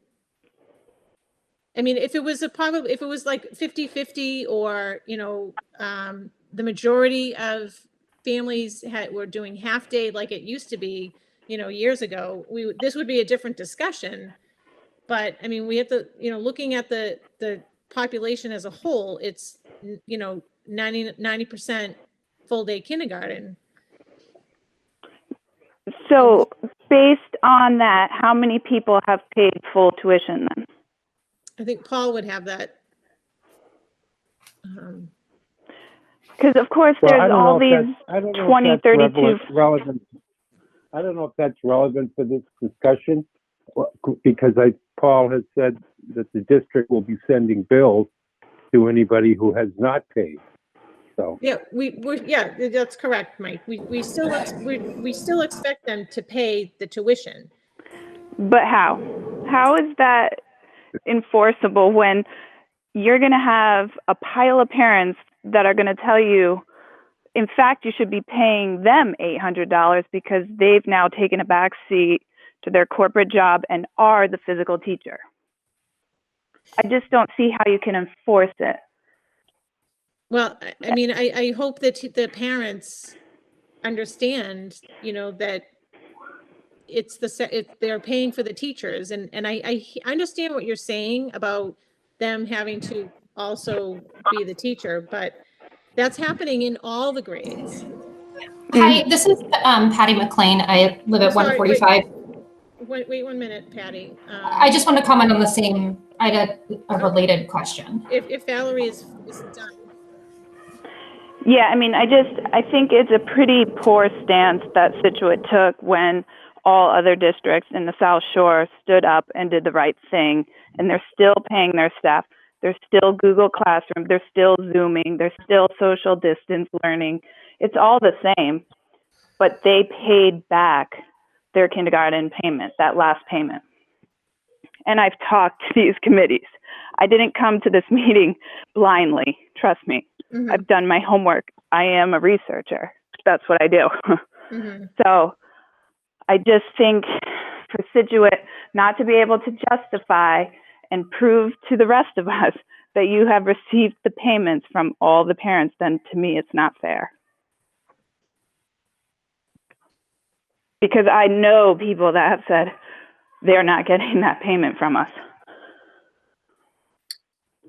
I mean, if it was like 50-50, or, you know, the majority of families were doing half day like it used to be, you know, years ago, this would be a different discussion. But I mean, we have to, you know, looking at the population as a whole, it's, you know, 90% full day kindergarten. So based on that, how many people have paid full tuition then? I think Paul would have that. Because of course there's all these 20, 32. Relevant. I don't know if that's relevant for this discussion, because Paul has said that the district will be sending bills to anybody who has not paid. So Yeah, yeah, that's correct, Mike. We still expect them to pay the tuition. But how? How is that enforceable when you're going to have a pile of parents that are going to tell you, in fact, you should be paying them $800 because they've now taken a back seat to their corporate job and are the physical teacher? I just don't see how you can enforce it. Well, I mean, I hope that the parents understand, you know, that they're paying for the teachers, and I understand what you're saying about them having to also be the teacher, but that's happening in all the grades. Hi, this is Patty McLean. I live at 145. Wait 1 minute, Patty. I just want to comment on the same. I had a related question. If Valerie is done. Yeah, I mean, I think it's a pretty poor stance that Scituate took when all other districts in the South Shore stood up and did the right thing, and they're still paying their staff. There's still Google Classroom. They're still Zooming. There's still social distance learning. It's all the same, but they paid back their kindergarten payment, that last payment. and I've talked to these committees. I didn't come to this meeting blindly. Trust me. Mhm. I've done my homework. I am a researcher. That's what I do. Mhm. So I just think for Scituate not to be able to justify and prove to the rest of us that you have received the payments from all the parents, then to me it's not fair. Because I know people that have said they're not getting that payment from us.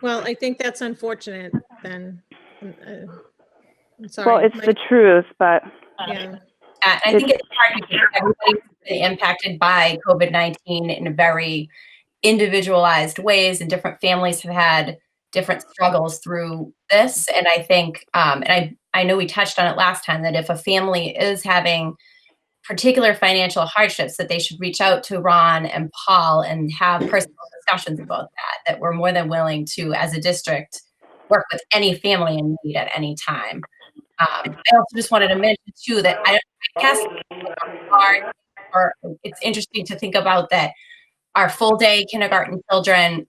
Well, I think that's unfortunate then. I'm sorry. Well, it's the truth, but yeah. And I think it's hard because everybody's been impacted by COVID-19 in a very individualized ways, and different families have had different struggles through this. And I think, and I know we touched on it last time, that if a family is having particular financial hardships, that they should reach out to Ron and Paul and have personal discussions about that we're more than willing to, as a district, work with any family in need at any time. I also just wanted to mention too that I guess it's interesting to think about that our full day kindergarten children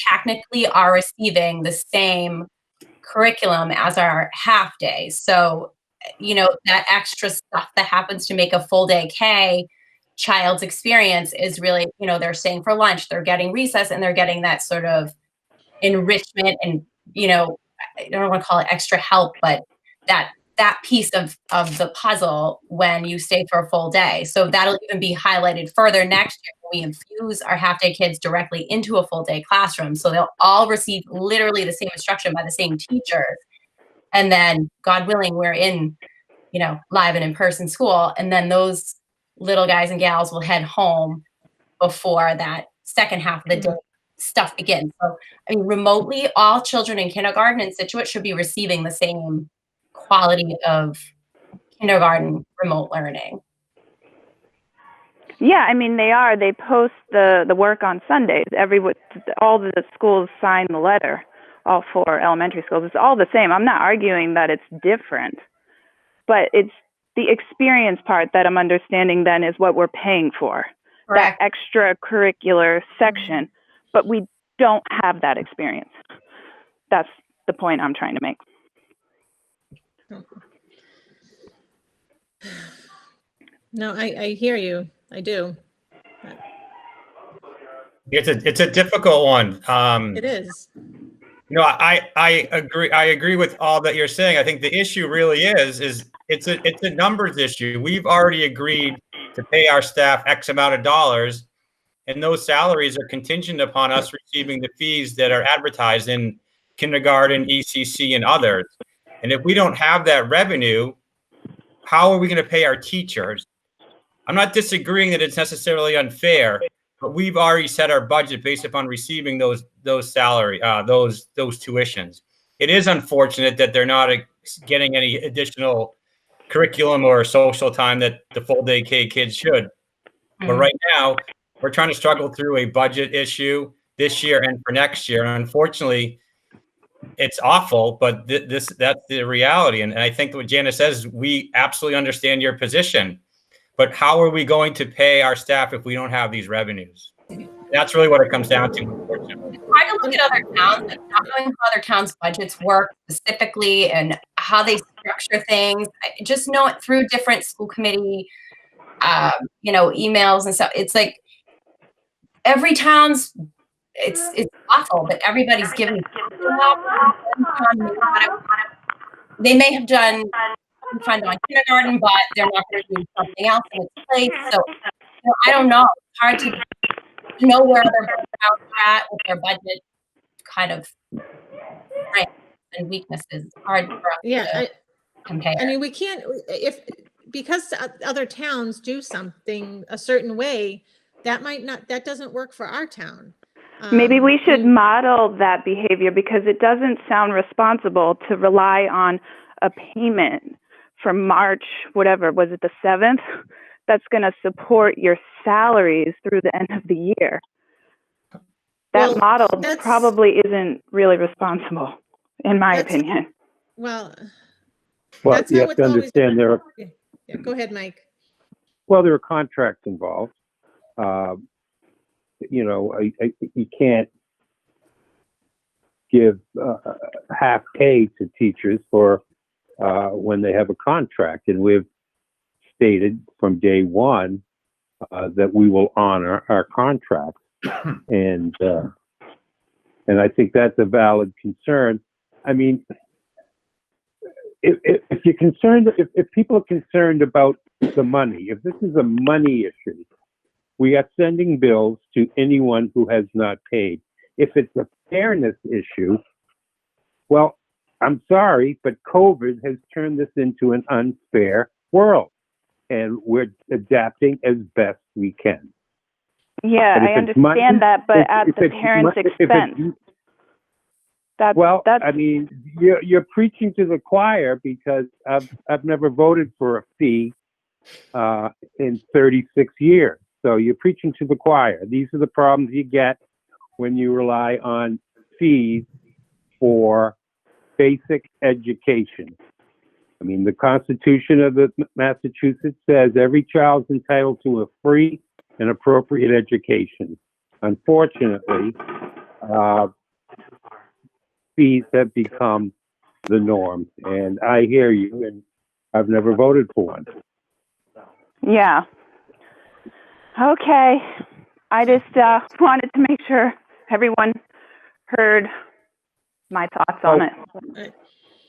technically are receiving the same curriculum as our half days. So, you know, that extra stuff that happens to make a full day K child's experience is really, you know, they're staying for lunch, they're getting recess, and they're getting that sort of enrichment and, you know, I don't want to call it extra help, but that piece of the puzzle when you stay for a full day. So that'll even be highlighted further next year when we infuse our half-day kids directly into a full-day classroom. So they'll all receive literally the same instruction by the same teachers. And then, God willing, we're in, you know, live and in-person school. And then those little guys and gals will head home before that second half of the day stuff begins. So, I mean, remotely, all children in kindergarten in Scituate should be receiving the same quality of kindergarten remote learning. yeah, I mean, they are. They post the work on Sundays. All the schools sign the letter, all 4 elementary schools. It's all the same. I'm not arguing that it's different, but it's the experience part that I'm understanding then is what we're paying for. Correct. That extracurricular section, but we don't have that experience. That's the point I'm trying to make. No, I hear you. I do. It's a difficult one. It is. No, I agree. I agree with all that you're saying. I think the issue really is it's a numbers issue. We've already agreed to pay our staff X amount of dollars, and those salaries are contingent upon us receiving the fees that are advertised in kindergarten, ECC, and others. And if we don't have that revenue, how are we going to pay our teachers? I'm not disagreeing that it's necessarily unfair, but we've already set our budget based upon receiving those salary, those tuitions. It is unfortunate that they're not getting any additional curriculum or social time that the full day K kids should. But right now, we're trying to struggle through a budget issue this year and for next year. And unfortunately, it's awful, but that's the reality. And I think what Janice says, we absolutely understand your position. But how are we going to pay our staff if we don't have these revenues? That's really what it comes down to, unfortunately. Try to look at other towns, not knowing how other towns' budgets work specifically and how they structure things. Just know it through different school committee, you know, emails and stuff. It's like every town's, it's awful, but everybody's given. They may have done fund on kindergarten, but they're not going to do something else in its place. So, you know, I don't know. It's hard to know where other towns are at with their budget kind of strengths and weaknesses. It's hard for us to compare. I mean, we can't, because other towns do something a certain way, that doesn't work for our town. Maybe we should model that behavior, because it doesn't sound responsible to rely on a payment for March, whatever, was it the 7th? That's going to support your salaries through the end of the year. That model probably isn't really responsible, in my opinion. Well, you have to understand there are. Yeah, go ahead, Mike. Well, there are contracts involved. you know, you can't give half pay to teachers for when they have a contract, and we've stated from day one that we will honor our contracts, and I think that's a valid concern. I mean, if you're concerned, if people are concerned about the money, if this is a money issue, we are sending bills to anyone who has not paid. If it's a fairness issue, well, I'm sorry, but COVID has turned this into an unfair world, and we're adapting as best we can. Yeah, I understand that, but at the parents' expense. I mean, you're preaching to the choir, because I've never voted for a fee in 36 years. So you're preaching to the choir. These are the problems you get when you rely on fees for basic education. I mean, the Constitution of Massachusetts says every child's entitled to a free and appropriate education. Unfortunately, fees have become the norm, and I hear you, and I've never voted for one. Yeah. Okay. I just wanted to make sure everyone heard my thoughts on it.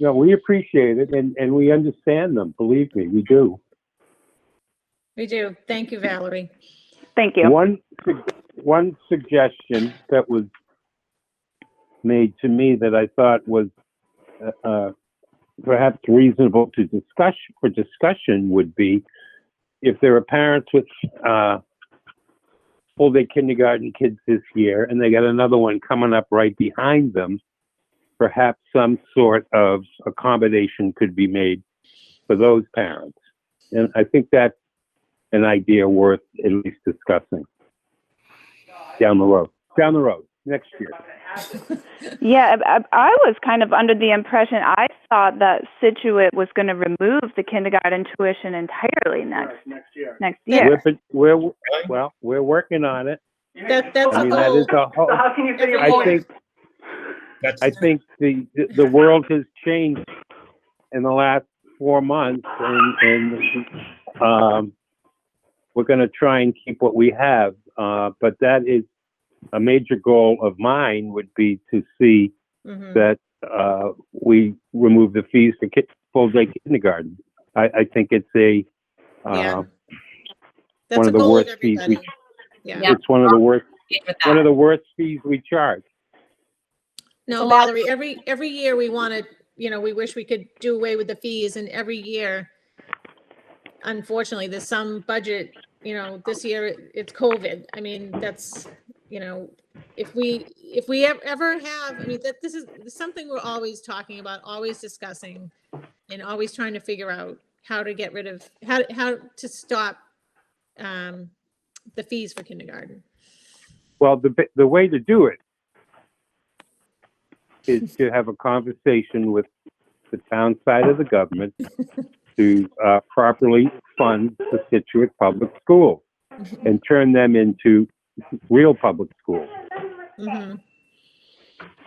No, we appreciate it, and we understand them. Believe me, we do. We do. Thank you, Valerie. Thank you. One suggestion that was made to me that I thought was perhaps reasonable to discussion would be, if there are parents with full-day kindergarten kids this year, and they got another one coming up right behind them, perhaps some sort of accommodation could be made for those parents. And I think that's an idea worth at least discussing down the road, next year. Yeah, I was kind of under the impression, I thought that Scituate was going to remove the kindergarten tuition entirely next year. We're working on it. That's I mean, that is a whole. So how can you say I think the world has changed in the last 4 months, and we're going to try and keep what we have. But that is a major goal of mine, would be to see that we remove the fees for full-day kindergarten. I think it's a one of the worst fees. It's one of the worst fees we charge. No, Valerie, every year we want to, we wish we could do away with the fees, and every year, unfortunately, there's some budget, this year it's COVID. I mean, that's, if we ever have, I mean, this is something we're always talking about, always discussing, and always trying to figure out how to get rid of, how to stop the fees for kindergarten. Well, the way to do it is to have a conversation with the town side of the government to properly fund the Scituate public schools and turn them into real public schools.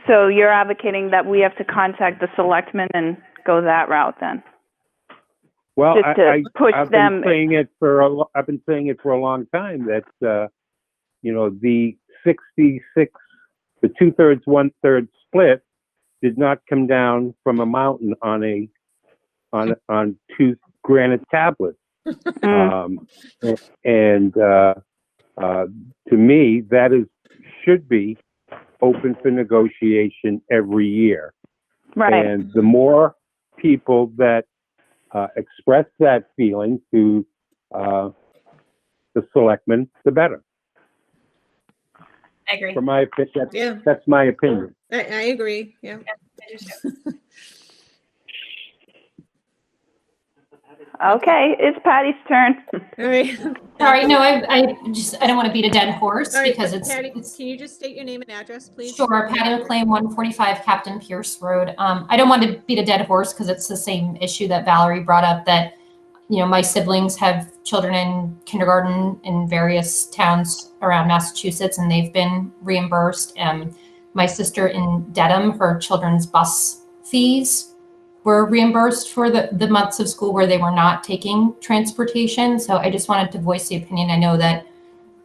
So you're advocating that we have to contact the selectmen and go that route then? Well, just to push I've them. been saying it for a long time that the 66, the 2/3, 1/3 split did not come down from a mountain on two granite tablets. To me, that should be open for negotiation every year. Right. And the more people that express that feeling to the selectmen, the better. I agree. For my opinion, that's my opinion. I agree. Yeah. Okay, it's Patty's turn. All right. Sorry, no, I don't want to beat a dead horse All right, because Patty, can you just state your name and address, please? Sure, Patty McLean, 145 Captain Pierce Road. I don't want to beat a dead horse because it's the same issue that Valerie brought up, that my siblings have children in kindergarten in various towns around Massachusetts, and they've been reimbursed. My sister in Dedham, her children's bus fees were reimbursed for the months of school where they were not taking transportation. So I just wanted to voice the opinion. I know that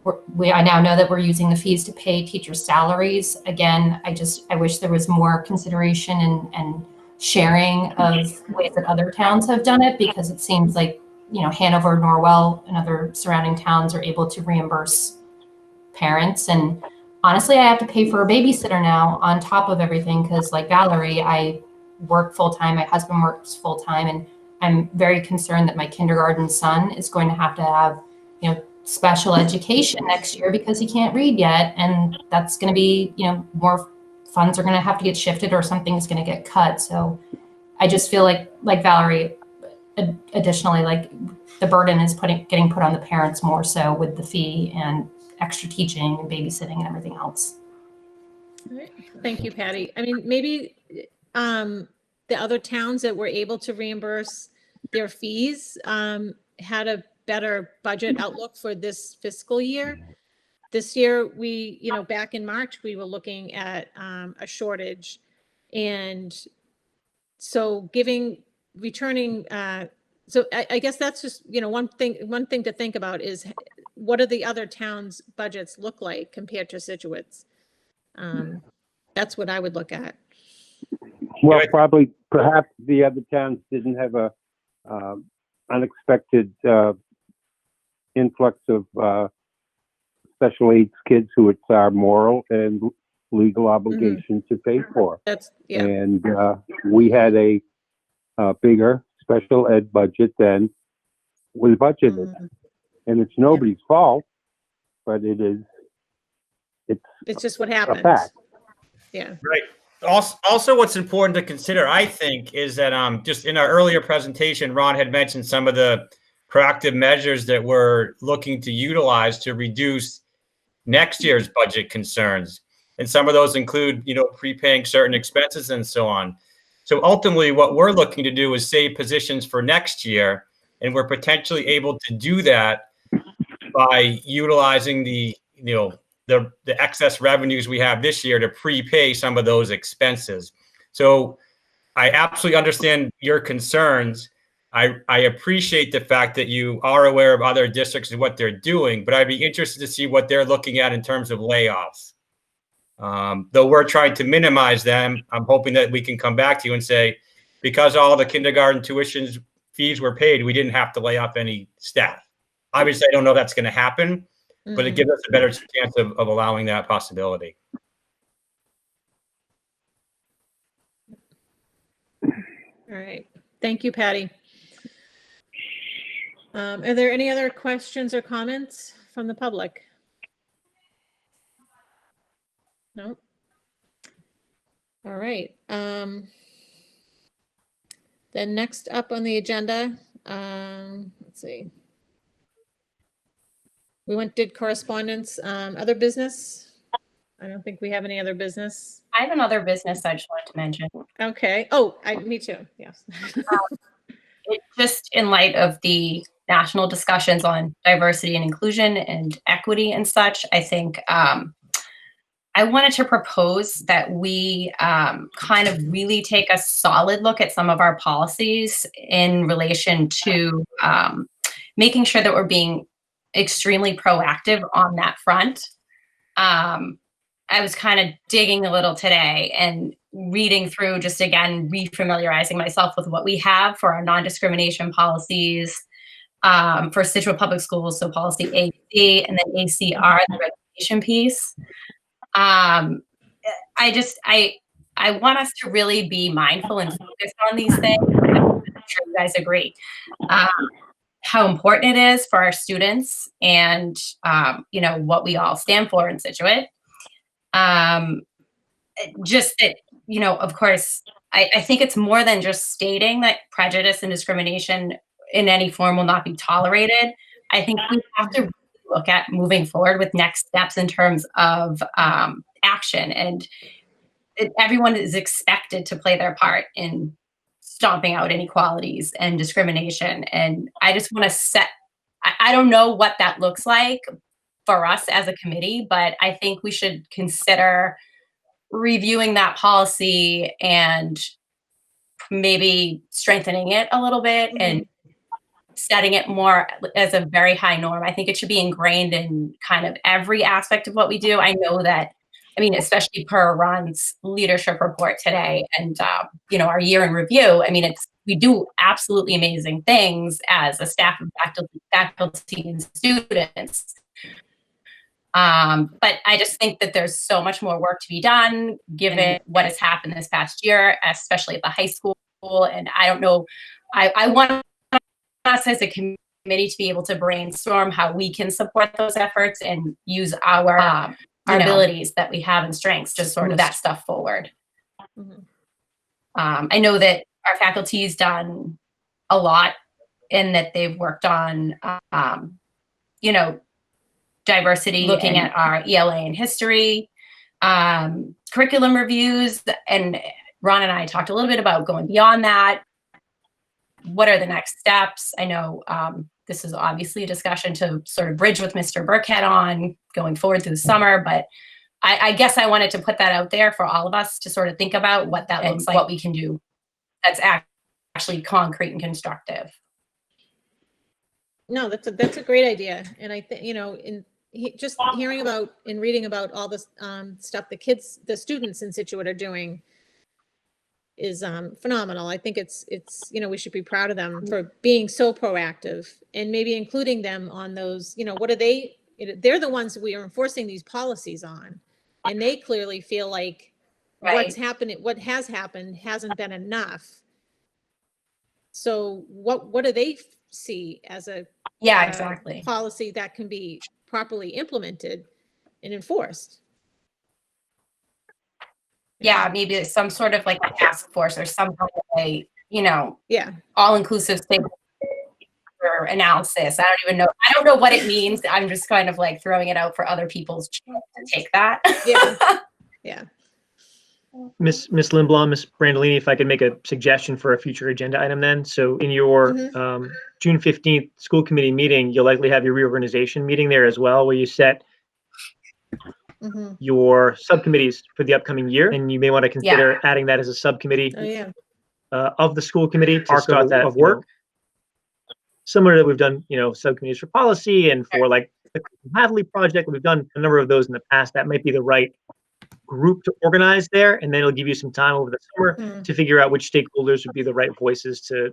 I now know that we're using the fees to pay teachers' salaries. Again, I wish there was more consideration and sharing of ways that other towns have done it, because it seems like, Hanover, Norwell, and other surrounding towns are able to reimburse parents. And honestly, I have to pay for a babysitter now on top of everything, because like Valerie, I work full-time, my husband works full-time, and I'm very concerned that my kindergarten son is going to have, special education next year because he can't read yet. And that's going to be, more funds are going to have to get shifted, or something's going to get cut. So I just feel like Valerie, additionally, like the burden is getting put on the parents more so with the fee and extra teaching and babysitting and everything else. All right. Thank you, Patty. I mean, maybe the other towns that were able to reimburse their fees had a better budget outlook for this fiscal year. This year, we, back in March, we were looking at a shortage. And so returning, so I guess that's just, one thing to think about is, what do the other towns' budgets look like compared to Scituate's? That's what I would look at. Well, perhaps the other towns didn't have a unexpected influx of special needs kids who it's our moral and legal obligation to pay for. And we had a bigger special ed budget than was budgeted. And it's nobody's fault, but it's just what happened. A fact. Yeah. Right. Also, what's important to consider, I think, is that just in our earlier presentation, Ron had mentioned some of the proactive measures that we're looking to utilize to reduce next year's budget concerns. And some of those include, prepaying certain expenses and so on. So ultimately, what we're looking to do is save positions for next year. And we're potentially able to do that by utilizing the excess revenues we have this year to prepay some of those expenses. So I absolutely understand your concerns. I appreciate the fact that you are aware of other districts and what they're doing, but I'd be interested to see what they're looking at in terms of layoffs. Though we're trying to minimize them, I'm hoping that we can come back to you and say, because all the kindergarten tuition fees were paid, we didn't have to lay off any staff. Obviously, I don't know if that's going to happen, but it gives us a better chance of allowing that possibility. All right. Thank you, Patty. Are there any other questions or comments from the public? No. All right. Then next up on the agenda, let's see. We did correspondence, other business. I don't think we have any other business. I have another business I just wanted to mention. Okay. Oh, me too. Yes. Just in light of the national discussions on diversity and inclusion and equity and such, I think I wanted to propose that we kind of really take a solid look at some of our policies in relation to making sure that we're being extremely proactive on that front. I was kind of digging a little today and reading through, just again, refamiliarizing myself with what we have for our non-discrimination policies for Scituate Public Schools, so policy AC and then ACR, the regulation piece. I want us to really be mindful and focused on these things. I'm sure you guys agree. How important it is for our students and, what we all stand for in Scituate. Just that, of course, I think it's more than just stating that prejudice and discrimination in any form will not be tolerated. I think we have to look at moving forward with next steps in terms of everyone is expected to play their part in stomping out inequalities and discrimination. And I just want to I don't know what that looks like for us as a committee, but I think we should consider reviewing that policy and maybe strengthening it a little bit and setting it more as a very high norm. I think it should be ingrained in kind of every aspect of what we do. I know that, I mean, especially per Ron's leadership report today and, our year in review, I mean, we do absolutely amazing things as a staff of faculty and students. But I just think that there's so much more work to be done given what has happened this past year, especially at the high school. And I don't know, I want us as a committee to be able to brainstorm how we can support those efforts and use our abilities that we have and strengths to sort of that stuff forward. I know that our faculty's done a lot in that they've worked on, diversity, looking at our ELA and history, curriculum reviews. And Ron and I talked a little bit about going beyond that. What are the next steps? I know this is obviously a discussion to sort of bridge with Mr. Burkhead on going forward through the summer, but I guess I wanted to put that out there for all of us to sort of think about what that looks like, what we can do that's actually concrete and constructive. No, that's a great idea. And I think, just hearing about and reading about all this stuff the students in Scituate are doing is phenomenal. I think it's we should be proud of them for being so proactive and maybe including them on those, what are they, they're the ones that we are enforcing these policies on. And they clearly feel like what has happened hasn't been enough. So what do they see as a exactly policy that can be properly implemented and enforced? Yeah, maybe it's some sort of like a task force or some kind of all-inclusive stakeholder analysis. I don't know what it means. I'm just kind of like throwing it out for other people to take that. Yeah. Miss Lindblom, Miss Brandolini, if I could make a suggestion for a future agenda item then. So in your June 15th school committee meeting, you'll likely have your reorganization meeting there as well, where you set your subcommittees for the upcoming year. And you may want to consider adding that as a subcommittee of the school committee to start that of work. Similar to we've done, subcommittees for policy and for like the Hadley project. We've done a number of those in the past. That might be the right group to organize there, and then it'll give you some time over the summer to figure out which stakeholders would be the right voices to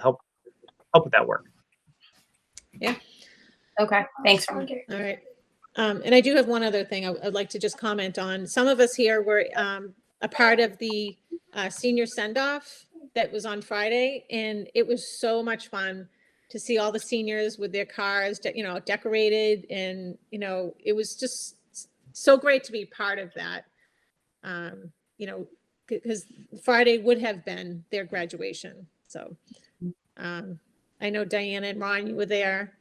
help with that work. Yeah. Okay. Thanks. All right. And I do have one other thing I'd like to just comment on. Some of us here were a part of the senior send-off that was on Friday, and it was so much fun to see all the seniors with their cars, decorated, and it was just so great to be part of that. Because Friday would have been their graduation. So I know Diana and Ron, you were there.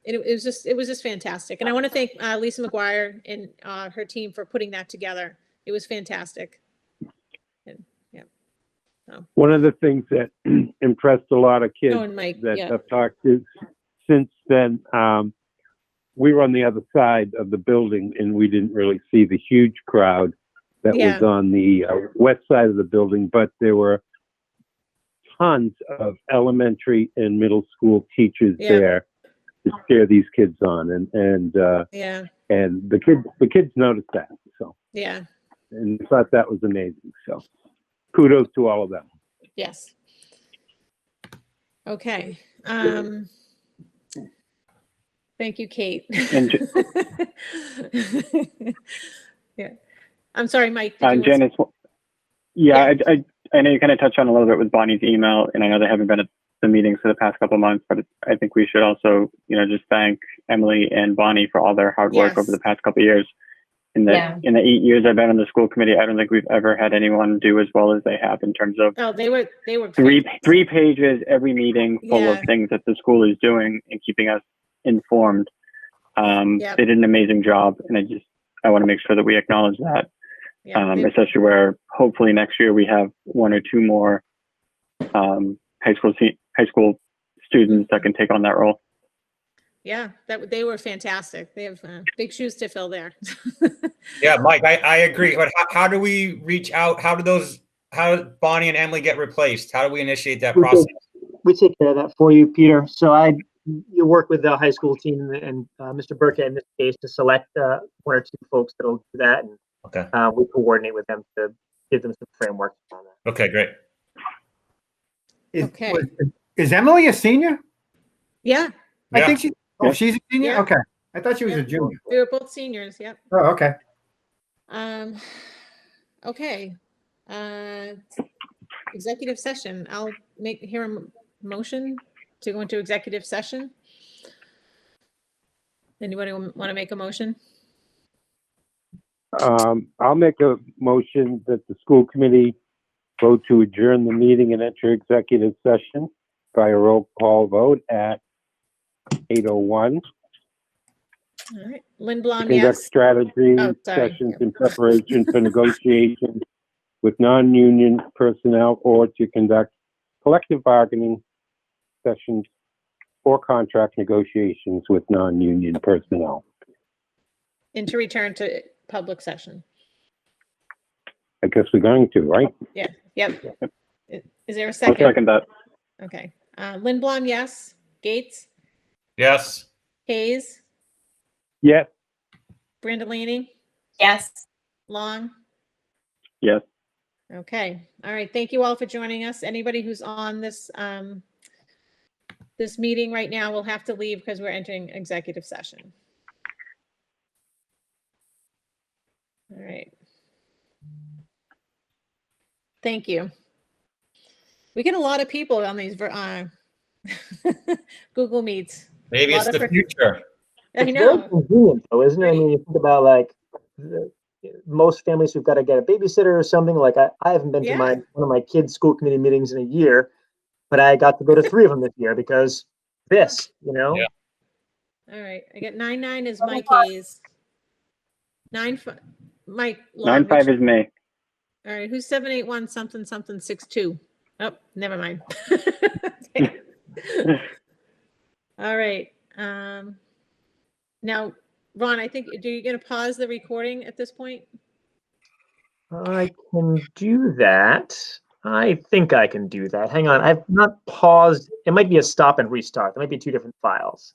It was just fantastic. And I want to thank Lisa McGuire and her team for putting that together. It was fantastic. And, one of the things that impressed a lot of kids I've talked to since then, we were on the other side of the building and we didn't really see the huge crowd that was on the west side of the building, but there were tons of elementary and middle school teachers there to cheer these kids on, and the kids noticed that. So and thought that was amazing. So kudos to all of them. Yes. Okay. Thank you, Kate. I'm sorry, Mike. Janice, I know you kind of touched on a little bit with Bonnie's email, and I know they haven't been at the meetings for the past couple of months, but I think we should also, just thank Emily and Bonnie for all their hard work over the past couple of years. In the 8 years I've been on the school committee, I don't think we've ever had anyone do as well as they have in terms of they were three pages every meeting full of things that the school is doing and keeping us informed. They did an amazing job, and I want to make sure that we acknowledge that. Yeah, especially where hopefully next year we have 1 or 2 more high school students that can take on that role. yeah, they were fantastic. They have big shoes to fill there. Yeah, Mike, I agree. But how do we reach out? How do Bonnie and Emily get replaced? How do we initiate that process? We take care of that for you, Peter. So you work with the high school team and Mr. Burkett in this case to select 1 or 2 folks that'll do that, and Okay. we coordinate with them to give them some framework on that. Okay, great. Is Emily a senior? Yeah. I think she's a senior? Yeah. Okay. I thought she was a junior. We were both seniors. Yep. Oh, okay. Okay. Executive session. I'll hear a motion to go into executive session. Anybody want to make a motion? I'll make a motion that the school committee vote to adjourn the meeting and enter executive session by a roll call vote at 8:01. All right. Lindblom, Conduct yes. strategy Oh, sorry. sessions in preparation for negotiations with non-union personnel or to conduct collective bargaining sessions or contract negotiations with non-union personnel. And to return to public session. I guess we're going to, right? Yeah. Yep. Is there a I'll second? second that. Okay. Lindblom, yes. Gates, Yes. Hayes, Yes. Brandolini, Yes. Long. Yes. Okay. All right. Thank you all for joining us. Anybody who's on this this meeting right now will have to leave because we're entering executive session. All right. Thank you. We get a lot of people on these Google Meets. Maybe it's the future. I It's know. very convenient, though, isn't it? I mean, you think about like most families who've got to get a babysitter or something. Like I haven't been to one of my kids' school committee meetings in a year, but I got to go to 3 of them this year because this, you know. Yeah. All right. I got 9-9 is Mike Hayes. 9-5. Mike. 9-5 is me. All right. Who's 781 something something 62? Oh, never mind. All right. Now, Ron, I think, are you going to pause the recording at this point? I can do that. I think I can do that. Hang on. I've not paused. It might be a stop and restart. There might be 2 different files.